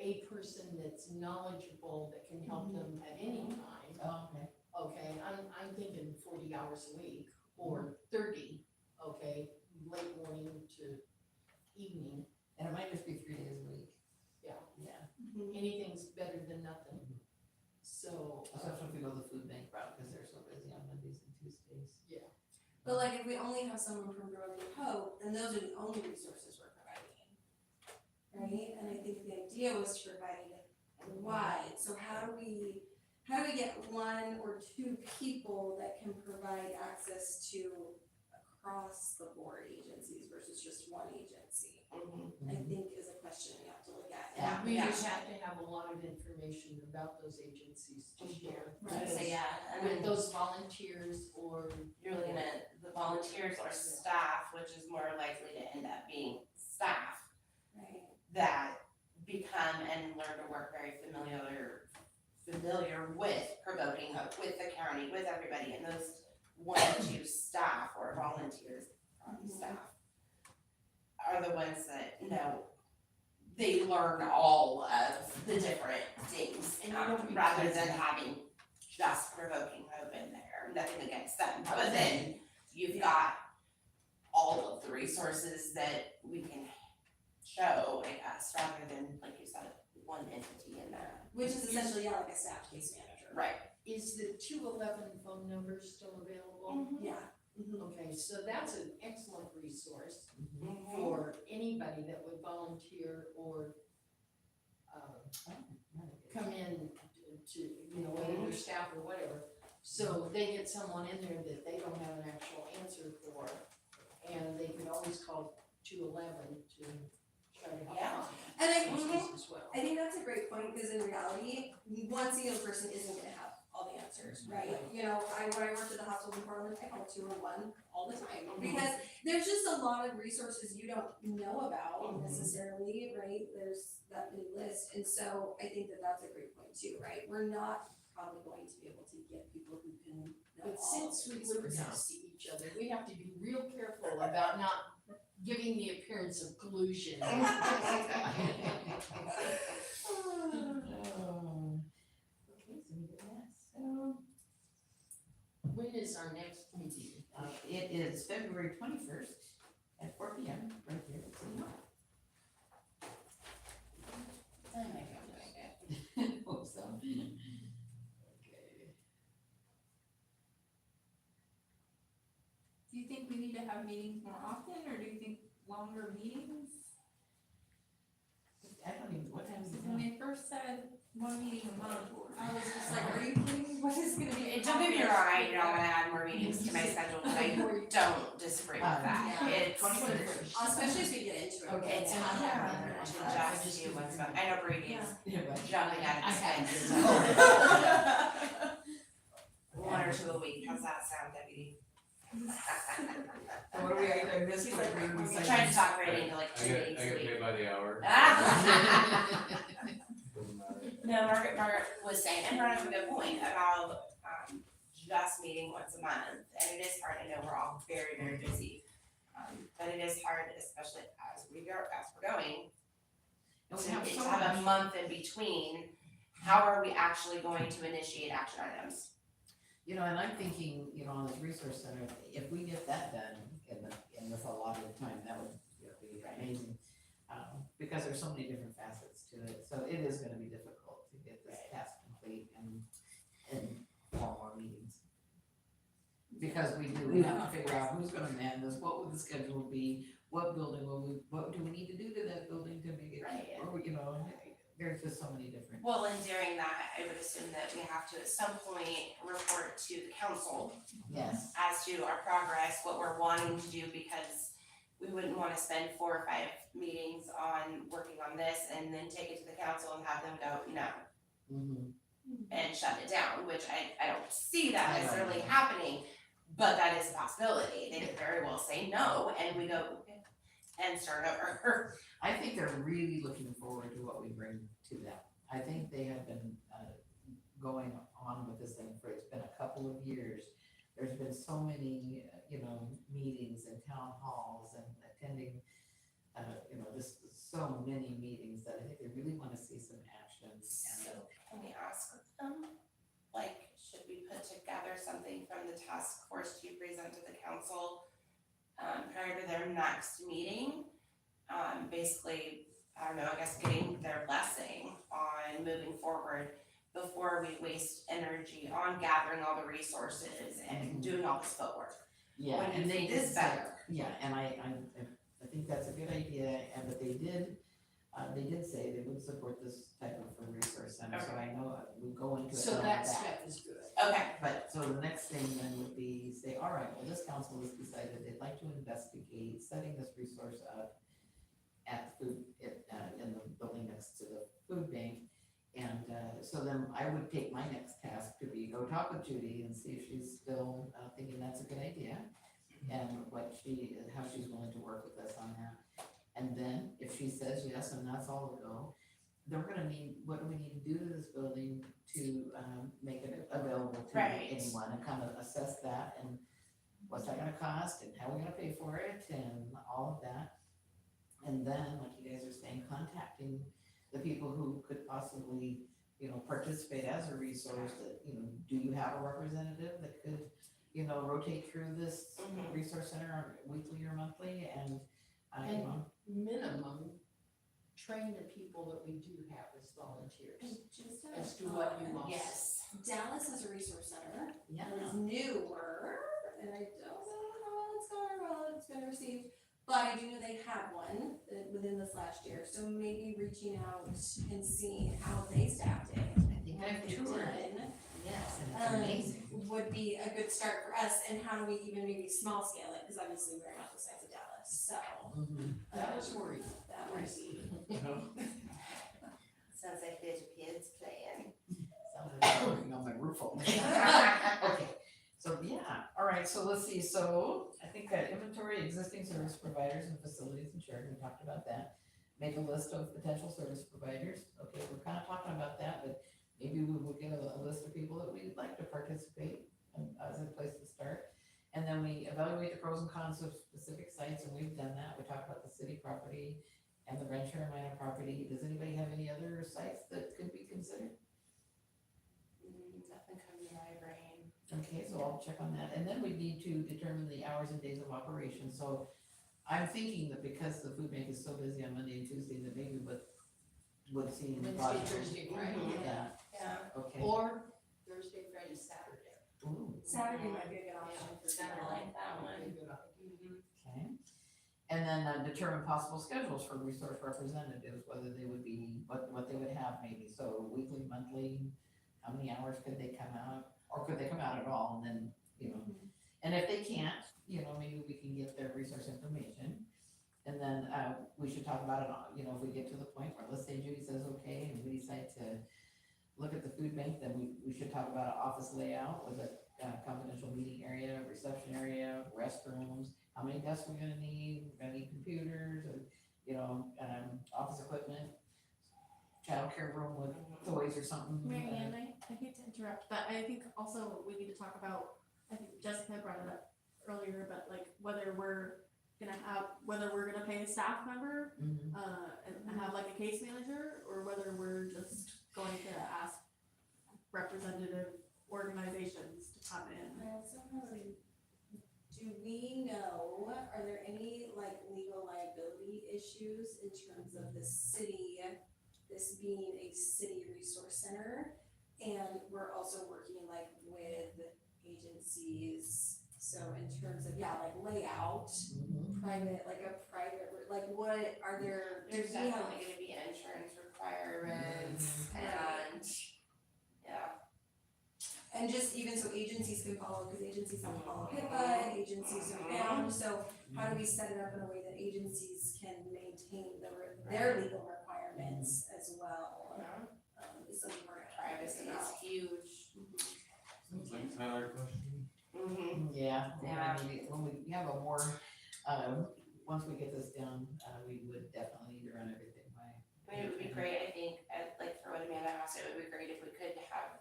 a person that's knowledgeable that can help them at any time. Oh, okay. Okay, I'm thinking 40 hours a week or 30, okay, late morning to evening. And it might just be 3 days a week. Yeah. Yeah. Anything's better than nothing. So, Especially if we go the food bank route, because they're so busy on Mondays and Tuesdays. But like if we only have someone from Growing Hope, then those are the only resources we're providing. Right? And I think the idea was to provide wide. So how do we get 1 or 2 people that can provide access to across the board agencies versus just one agency? I think is a question we have to look at. Yeah. we just have to have a lot of information about those agencies to share. Right. So and With those volunteers or. you're looking at the volunteers or staff, which is more likely to end up being staff Right. that become and learn to work very familiar with provoking hope with the county county with everybody, and those 1 or 2 staff or volunteers, staff, are the ones that they learn all of the different things, And you don't be rather kids than now. having just provoking hope in there, nothing against them, but then you've got all of the resources that we can show, I guess, rather than, like you said, one entity in there. Which is essentially, like a staff case manager. Right. Is the 211 phone number still available? Yeah. Okay, so that's an excellent resource Mhm. for anybody that would volunteer or come in to, whether they're staff or whatever. So they get someone in there that they don't have an actual answer for, and they can always call 211 to try to help Yeah. out. And As well. I think that's a great point, because in reality, one single person isn't gonna have all the answers, right? When I worked at the hospital department, I called 211 all the time, because there's just a lot of resources you don't know about necessarily, right? There's that big list, and so I think that that's a great point too, right? We're not probably going to be able to get people who can know But all since of we these live resources. next to each other, we have to be real careful about not giving the appearance of collusion. Okay, so we did that, so, When is our next meeting? it is February 21st at 4 p.m. right here at City Hall. Hope so. Okay. Do you think we need to have meetings more often, or do you think longer meetings? I don't even, what time is it When now? they first said 1 meeting a month, I was just like, are you kidding? What is gonna be? Don't get me wrong, I don't wanna add more meetings to my schedule, but I don't disagree with that. Yeah. It's, Especially as we get into it. Okay. it's Yeah. harder to just do once a month. I know Brady's Yeah, but- jumping at I its had head. to. 1 or 2 a week, how's that sound, deputy? So what are we, I missed He's like, like, we I'm trying to talk Brady into like I 2 get meetings a week. paid by the hour. Doesn't matter. No, Margaret was saying, and brought up a good point about, just meeting once a month, and it is hard, I know we're all very, very busy. But it is hard, especially as we're going, And we to have to so have a much, month in between. How are we actually going to initiate action items? and I'm thinking, on this resource center, if we get that done in this allotted time, that would be amazing. Because there's so many different facets to it, so it is gonna be difficult to get this task complete in 4 more meetings. Because we have to figure out who's gonna man this, what would the schedule be, what building what do we need to do to that building to make it, Right. or, there's just so many different. Well, and during that, I would assume that we have to at some point report to the council Yes. as to our progress, what we're wanting to do, because we wouldn't wanna spend 4 or 5 meetings on working on this and then take it to the council and have them go, no, Mm-hmm. and shut it down, which I don't see that I don't necessarily either. happening, but that is a possibility. They could very well say no, and we go and start over. I think they're really looking forward to what we bring to them. I think they have been going on with this thing it's been a couple of years. There's been so many, meetings and town halls and attending, just so many meetings that I think they really wanna see some action So and. can we ask them, like, should we put together something from the task force to present to the council prior to their next meeting? Basically, I don't know, I guess getting their blessing on moving forward before we waste energy on gathering all the resources and doing all this footwork. Yeah, What do you and they think did is say, better? yeah, and I think that's a good idea, but they did say they would support this type of a resource center, so I know we go into it. So knowing that step is good. Okay, But, so the next thing then would be, say, all right, well, this council has decided they'd like to investigate setting this resource up at the in the building next to the food bank. And, so then I would take my next task to be, go talk with Judy and see if she's still, thinking that's a good idea. And how she's willing to work with us on that. And then if she says yes, and that's all a go, they're gonna need, what do we need to do to this building to, make it available to Right. anyone, and kind of assess that, and what's that gonna cost, and how we're gonna pay for it, and all of that. And then, like you guys are saying, contacting the people who could possibly, participate as a resource, that, do you have a representative that could, rotate through this Mhm. resource center weekly or monthly, and, And minimum, train the people that we do have as volunteers Just as to what you want. Yes. Dallas has a resource center. yeah. It's newer, and I don't know how well it's been received, but I do know they have one within this last year, so maybe reaching out and seeing how they staffed it. I think I've what they've toured, done, yes, and it's amazing. would be a good start for us, and how do we even maybe small scale it, because obviously we're not the size of Dallas, so. That was worried. That might be. Sounds like there's kids playing. Sounds like I'm working on my roof over there. Okay, so yeah, all right, so let's see, so I think inventory existing service providers and facilities in Sheridan, we talked about that. Make a list of potential service providers, okay, we're kind of talking about that, but maybe we will get a list of people that we'd like to participate as a place to start. And then we evaluate the pros and cons of specific sites, and we've done that, we talked about the city property and the Rancho Minor property. Does anybody have any other sites that could be considered? Nothing comes to my brain. Okay, so I'll check on that, and then we need to determine the hours and days of operation, so I'm thinking that because the food bank is so busy on Monday and Tuesday, that maybe would seem Wednesday, possible. Thursday, Friday. Yeah, Yeah, okay. Or Thursday, Friday, Saturday. Ooh, Saturday might be a good option for Saturday. people. I like that one. okay. And then determine possible schedules for resource representatives, whether they would be, what they would have maybe, so weekly, monthly, how many hours could they come out, or could they come out at all, and then, and if they can't, maybe we can get their resource information. And then, we should talk about it on, if we get to the point where, let's say Judy says okay, and we decide to look at the food bank, then we should talk about an office layout with a confidential meeting area, reception area, restrooms, how many desks we're gonna need computers, or, office equipment, childcare room with toys or something. Mary Ann, I hate to interrupt, but I think also we need to talk about, I think Jessica brought it up earlier, but like whether we're gonna pay a staff member, Mhm. and have like a case manager, or whether we're just going to ask representative organizations to come in. I also have do we know, are there any like legal liability issues in terms of the city, this being a city resource center? And we're also working like with agencies, so in terms of, like layout, Mhm. private, like what are there? There's do we have- definitely gonna be insurance requirements and, yeah. And just even so agencies can follow, because agencies don't follow HIPAA, and agencies are bound, so how do we set it up in a way that agencies can maintain their legal requirements as well? Is something we're gonna Privacy is huge. Sounds like a Tyler question. Mm-hmm. Yeah, Yeah. when we have a more, once we get this down, we would definitely need to run everything by. I mean, it would be great, I think, like for what Amanda asked, it would be great if we could have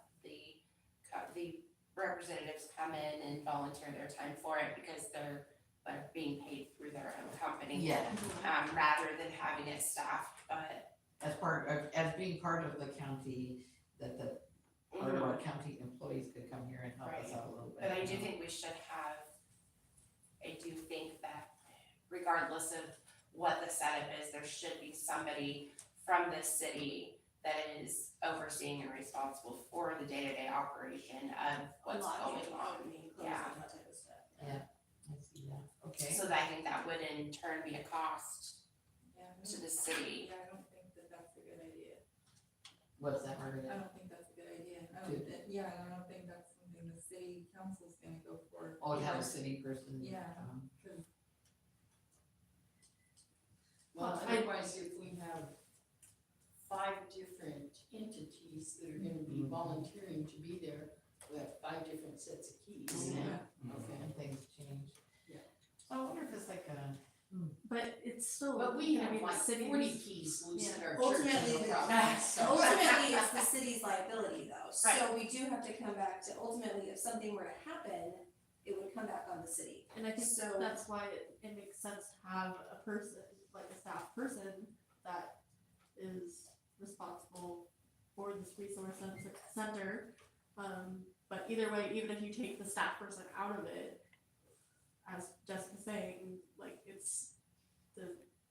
the representatives come in and volunteer their time for it, because they're being paid through their own company. Yeah, Rather than having it staffed, but. as being part of the county, that the part of our county employees could come here and help us Right. out a little bit. But I do think we should have, I do think that regardless of what the setup is, there should be somebody from the city that is overseeing and responsible for the day-to-day operation of what's going on. Yeah. that type of stuff. I see that, okay. So I think that would in turn be a cost Yeah, to the city. I don't think that that's a good idea. What's that, I Margaret? don't think that's a good idea. I Good. don't think that's something the city council's gonna go for. Oh, to have a city person. Yeah. um, Well, I- otherwise, if we have 5 different entities that are gonna be volunteering to be there, we have 5 different sets of keys. Yeah. Okay. And things change. Yeah. So I wonder if it's like a, But it's it's still. But we I have mean, like cities- 40 keys loose in Yeah. our church. Ultimately, no the- problem, so- Ultimately, it's the city's liability though, so Right. we do have to come back to ultimately, if something were to happen, it would come back on the city. And I think So- that's why it makes sense to have a person, like a staff person, that is responsible for this resource center. But either way, even if you take the staff person out of it, as Jessica's saying, like, it's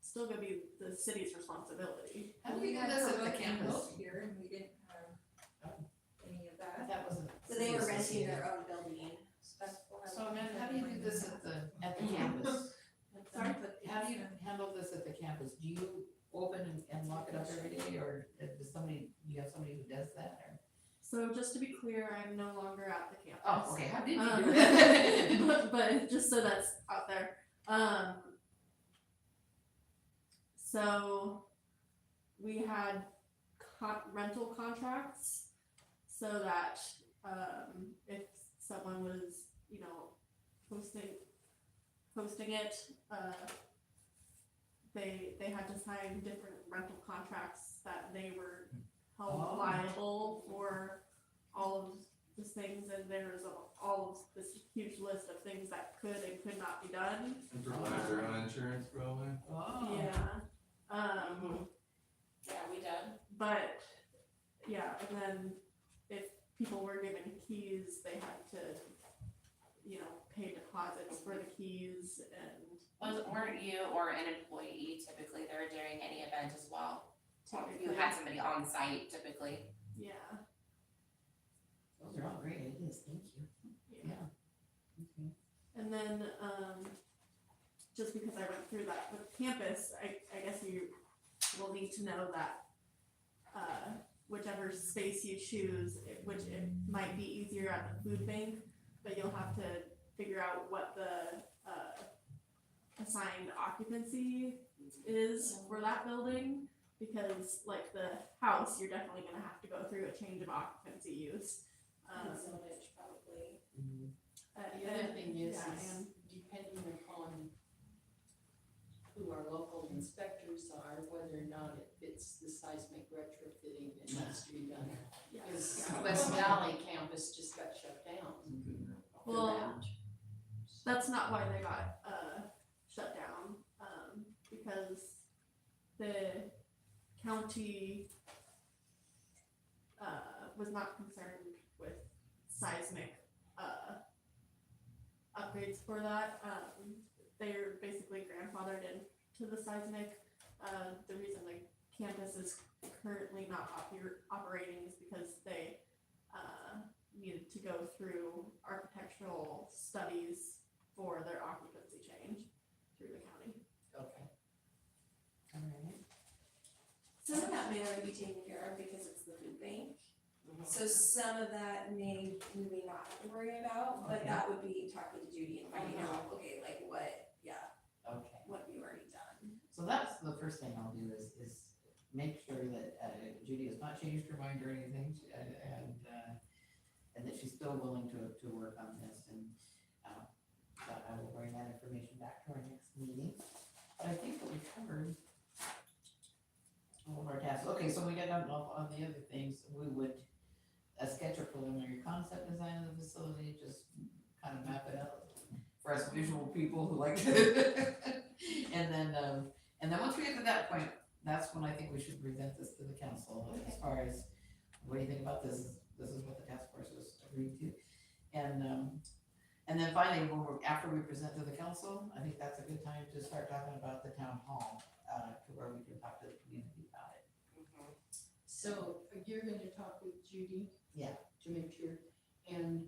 still gonna be the city's responsibility. How do we do this at the campus? Here, and we didn't have any of that. That wasn't. So they were renting their own building. So Amanda, how do you do this at the campus? Sorry? How do you handle this at the campus? Do you open and lock it up every day, or do you have somebody who does that, or? So just to be clear, I'm no longer at the campus. Oh, okay, how did you do it? but just so that's out there. So we had rental contracts so that if someone was, posting it, they had to sign different rental contracts that they were held Oh. liable for all of these things, and there's all of this huge list of things that could and could not be done. And provide their own insurance probably. Oh. Yeah. Yeah, we done. But yeah, and then if people were given keys, they had to, pay deposits for the keys and Weren't you or an employee typically there during any event as well? You typically, had somebody on site typically. yeah. Those are all great ideas, thank you. Yeah. Okay. And then, just because I went through that with campus, I guess you will need to know that, whichever space you choose, which it might be easier at the food bank, but you'll have to figure out what the, assigned occupancy is for that building, because like the house, you're definitely gonna have to go through a change of occupancy use. Zonage probably. The other thing is, yeah, and depending upon who our local inspectors are, whether or not it fits the seismic retrofitting that needs to be done. yeah. Because West Valley campus just got shut down. Well, that's not why they got shut down, because the county was not concerned with seismic upgrades for that. They're basically grandfathered into the seismic. The reason the campus is currently not operating is because they needed to go through architectural studies for their occupancy change through the county. Okay. All right. Some of that may already be taken care of because it's the food bank. So some of that we may not have to worry about, but Okay. that would be talking to Judy and finding out, okay, like what Okay. have you already done? So that's the first thing I'll do is make sure that Judy has not changed her mind or anything, and that she's still willing to work on this, and but I will bring that information back to our next meeting. But I think that we covered all of our tasks. Okay, so we got on the other things, we would sketch a preliminary concept design of the facility, just kind of map it out for us visual people who like to. And then once we get to that point, that's when I think we should present this to the council as far as, what do you think about this? This is what the task force was agreed to. And then finally, after we present to the council, I think that's a good time to start talking about the town hall, to where we can talk to the community about it. So you're gonna talk with Judy? Yeah. To make sure, and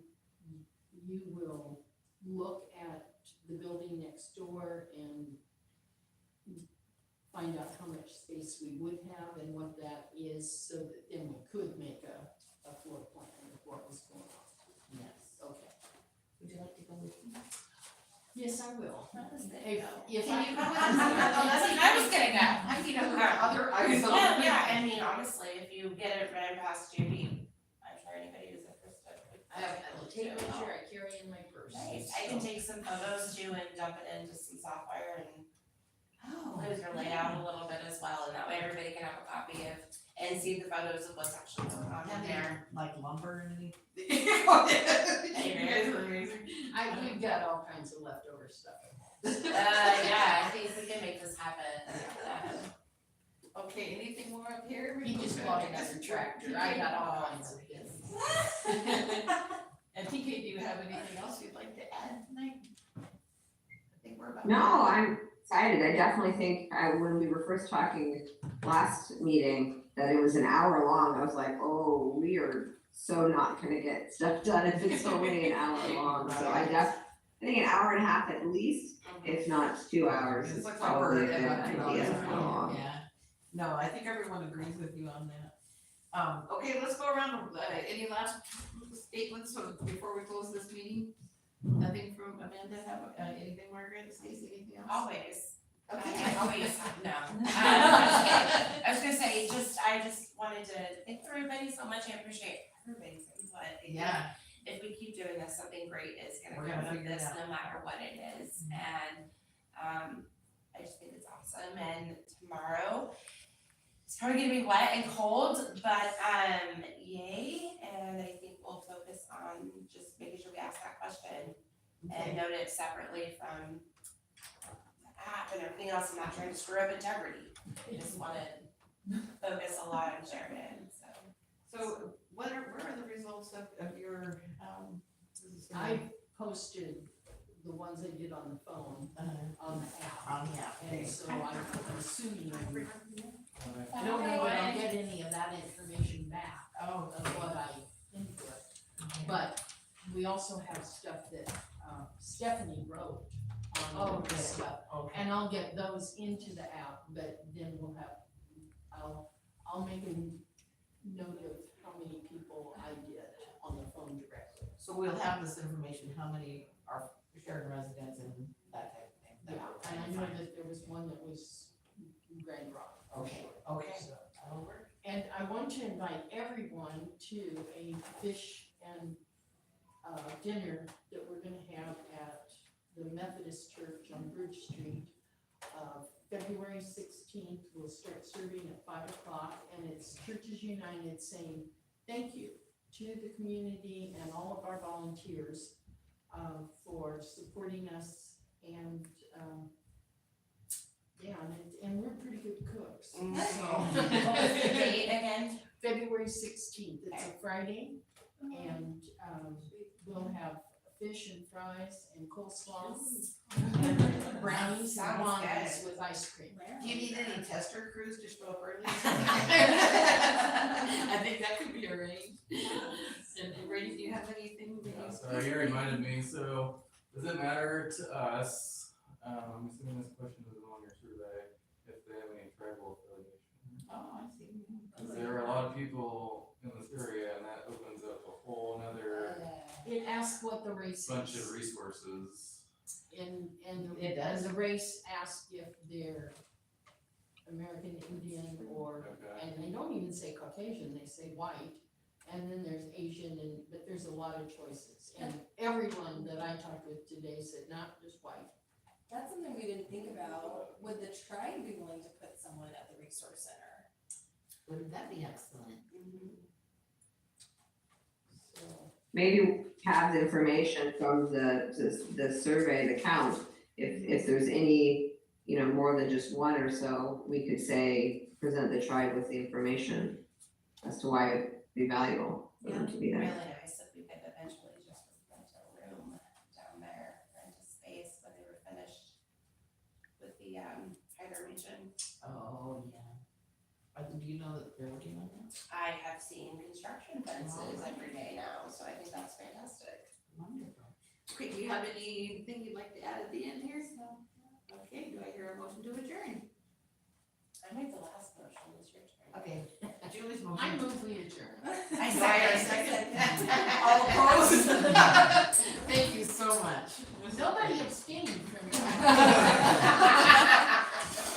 you will look at the building next door and find out how much space we would have and what that is, so that then we could make a floor plan of what was going on. Yes. Okay. Would you like to go with me? Yes, I will. There you go. If Can I you go with us? That's what I was gonna go. I mean, other items. Well, yeah, I mean, honestly, if you get it ran past Judy, I'm sure anybody who's interested would. I will take a picture, I carry in my purse. Nice, I can take some photos too and dump it into some software and. Oh. It was the layout a little bit as well, and that way everybody can have a copy of, and see the photos of what's actually going on in there. Like lumber and anything? We've got all kinds of leftover stuff. Yeah, I think we can make this happen. Okay, anything more up here? He just bought another tractor, I got all kinds of things. And TK, do you have anything else you'd like to add tonight? I think we're about. No, I'm excited. I definitely think when we were first talking last meeting, that it was an hour long. I was like, oh, we are so not gonna get stuff done if it's only an hour long. So I think an hour and a half at least, if not 2 hours, is probably a good idea for how long. Yeah, no, I think everyone agrees with you on that. Okay, let's go around, any last statements before we close this meeting? Nothing from Amanda, anything, Margaret, Stacy, anything else? Always. Okay. Always, no. I was gonna say, I just wanted to thank everybody so much. I appreciate everybody's input. Yeah. If we keep doing this, something great is gonna We're come gonna out of figure it this, out. no matter what it is. And, I just think it's awesome. And tomorrow, it's probably gonna be wet and cold, but, yay. And I think we'll focus on just making sure we ask that question and note it separately from the app and everything else. I'm not trying to screw up integrity. I just wanna focus a lot on Sheridan, so. So where are the results of your, I posted the ones I did on the phone, on the app. on the app? And so I'm assuming, I don't know if I'll get any of that information back Oh, of what I input. But we also have stuff that Stephanie wrote on okay. this stuff. Okay. And I'll get those into the app, but then we'll have, I'll make a note of how many people I did on the phone directly. So we'll have this information, how many are Sheridan residents and that type of thing. Yeah, and I know that there was one that was Grand Rock. Okay, okay, So, that'll work. and I want to invite everyone to a fish and dinner that we're gonna have at the Methodist Church on Bridge Street. February 16th, we'll start serving at 5 o'clock, and it's Churches United saying thank you to the community and all of our volunteers for supporting us, and and we're pretty good cooks. So What was the date again? February 16th, it's a Friday, and we'll have fish and fries and coleslaw, and brownies and Sounds wines good. with ice cream. Do you need any tester crews to show up early? I think that could be arranged. And Brady, do you have anything? Sorry, you reminded me, so does it matter to us, I'm assuming this question is on your survey, if they have any tribal affiliation? Oh, I see. Cause there are a lot of people in this area and that opens up a whole nother It asks what the race is. bunch of resources. And It does. the race asks if they're American Indian or, Okay. and they don't even say Caucasian, they say white. And then there's Asian, but there's a lot of choices. And everyone that I talked with today said not just white. That's something we didn't think about. Would the tribe be willing to put someone at the resource center? Wouldn't that be excellent? So, Maybe have the information from the survey, the count, if there's any, more than just one or so, we could say, present the tribe with the information as to why it'd be valuable for them to be Really there. nice if we could eventually just rent a room down there, rent a space when they were finished with the, hydro region. Oh, yeah. Do you know that they're working on that? I have seen construction fences every day now, so I think that's fantastic. Wonderful. Okay, do you have anything you'd like to add at the end here? No. Okay, do I hear a motion to adjourn? I made the last motion, it's your turn. Okay, Julie's I motion. move we adjourn. I second. All opposed? Thank you so much. Nobody abstained from that.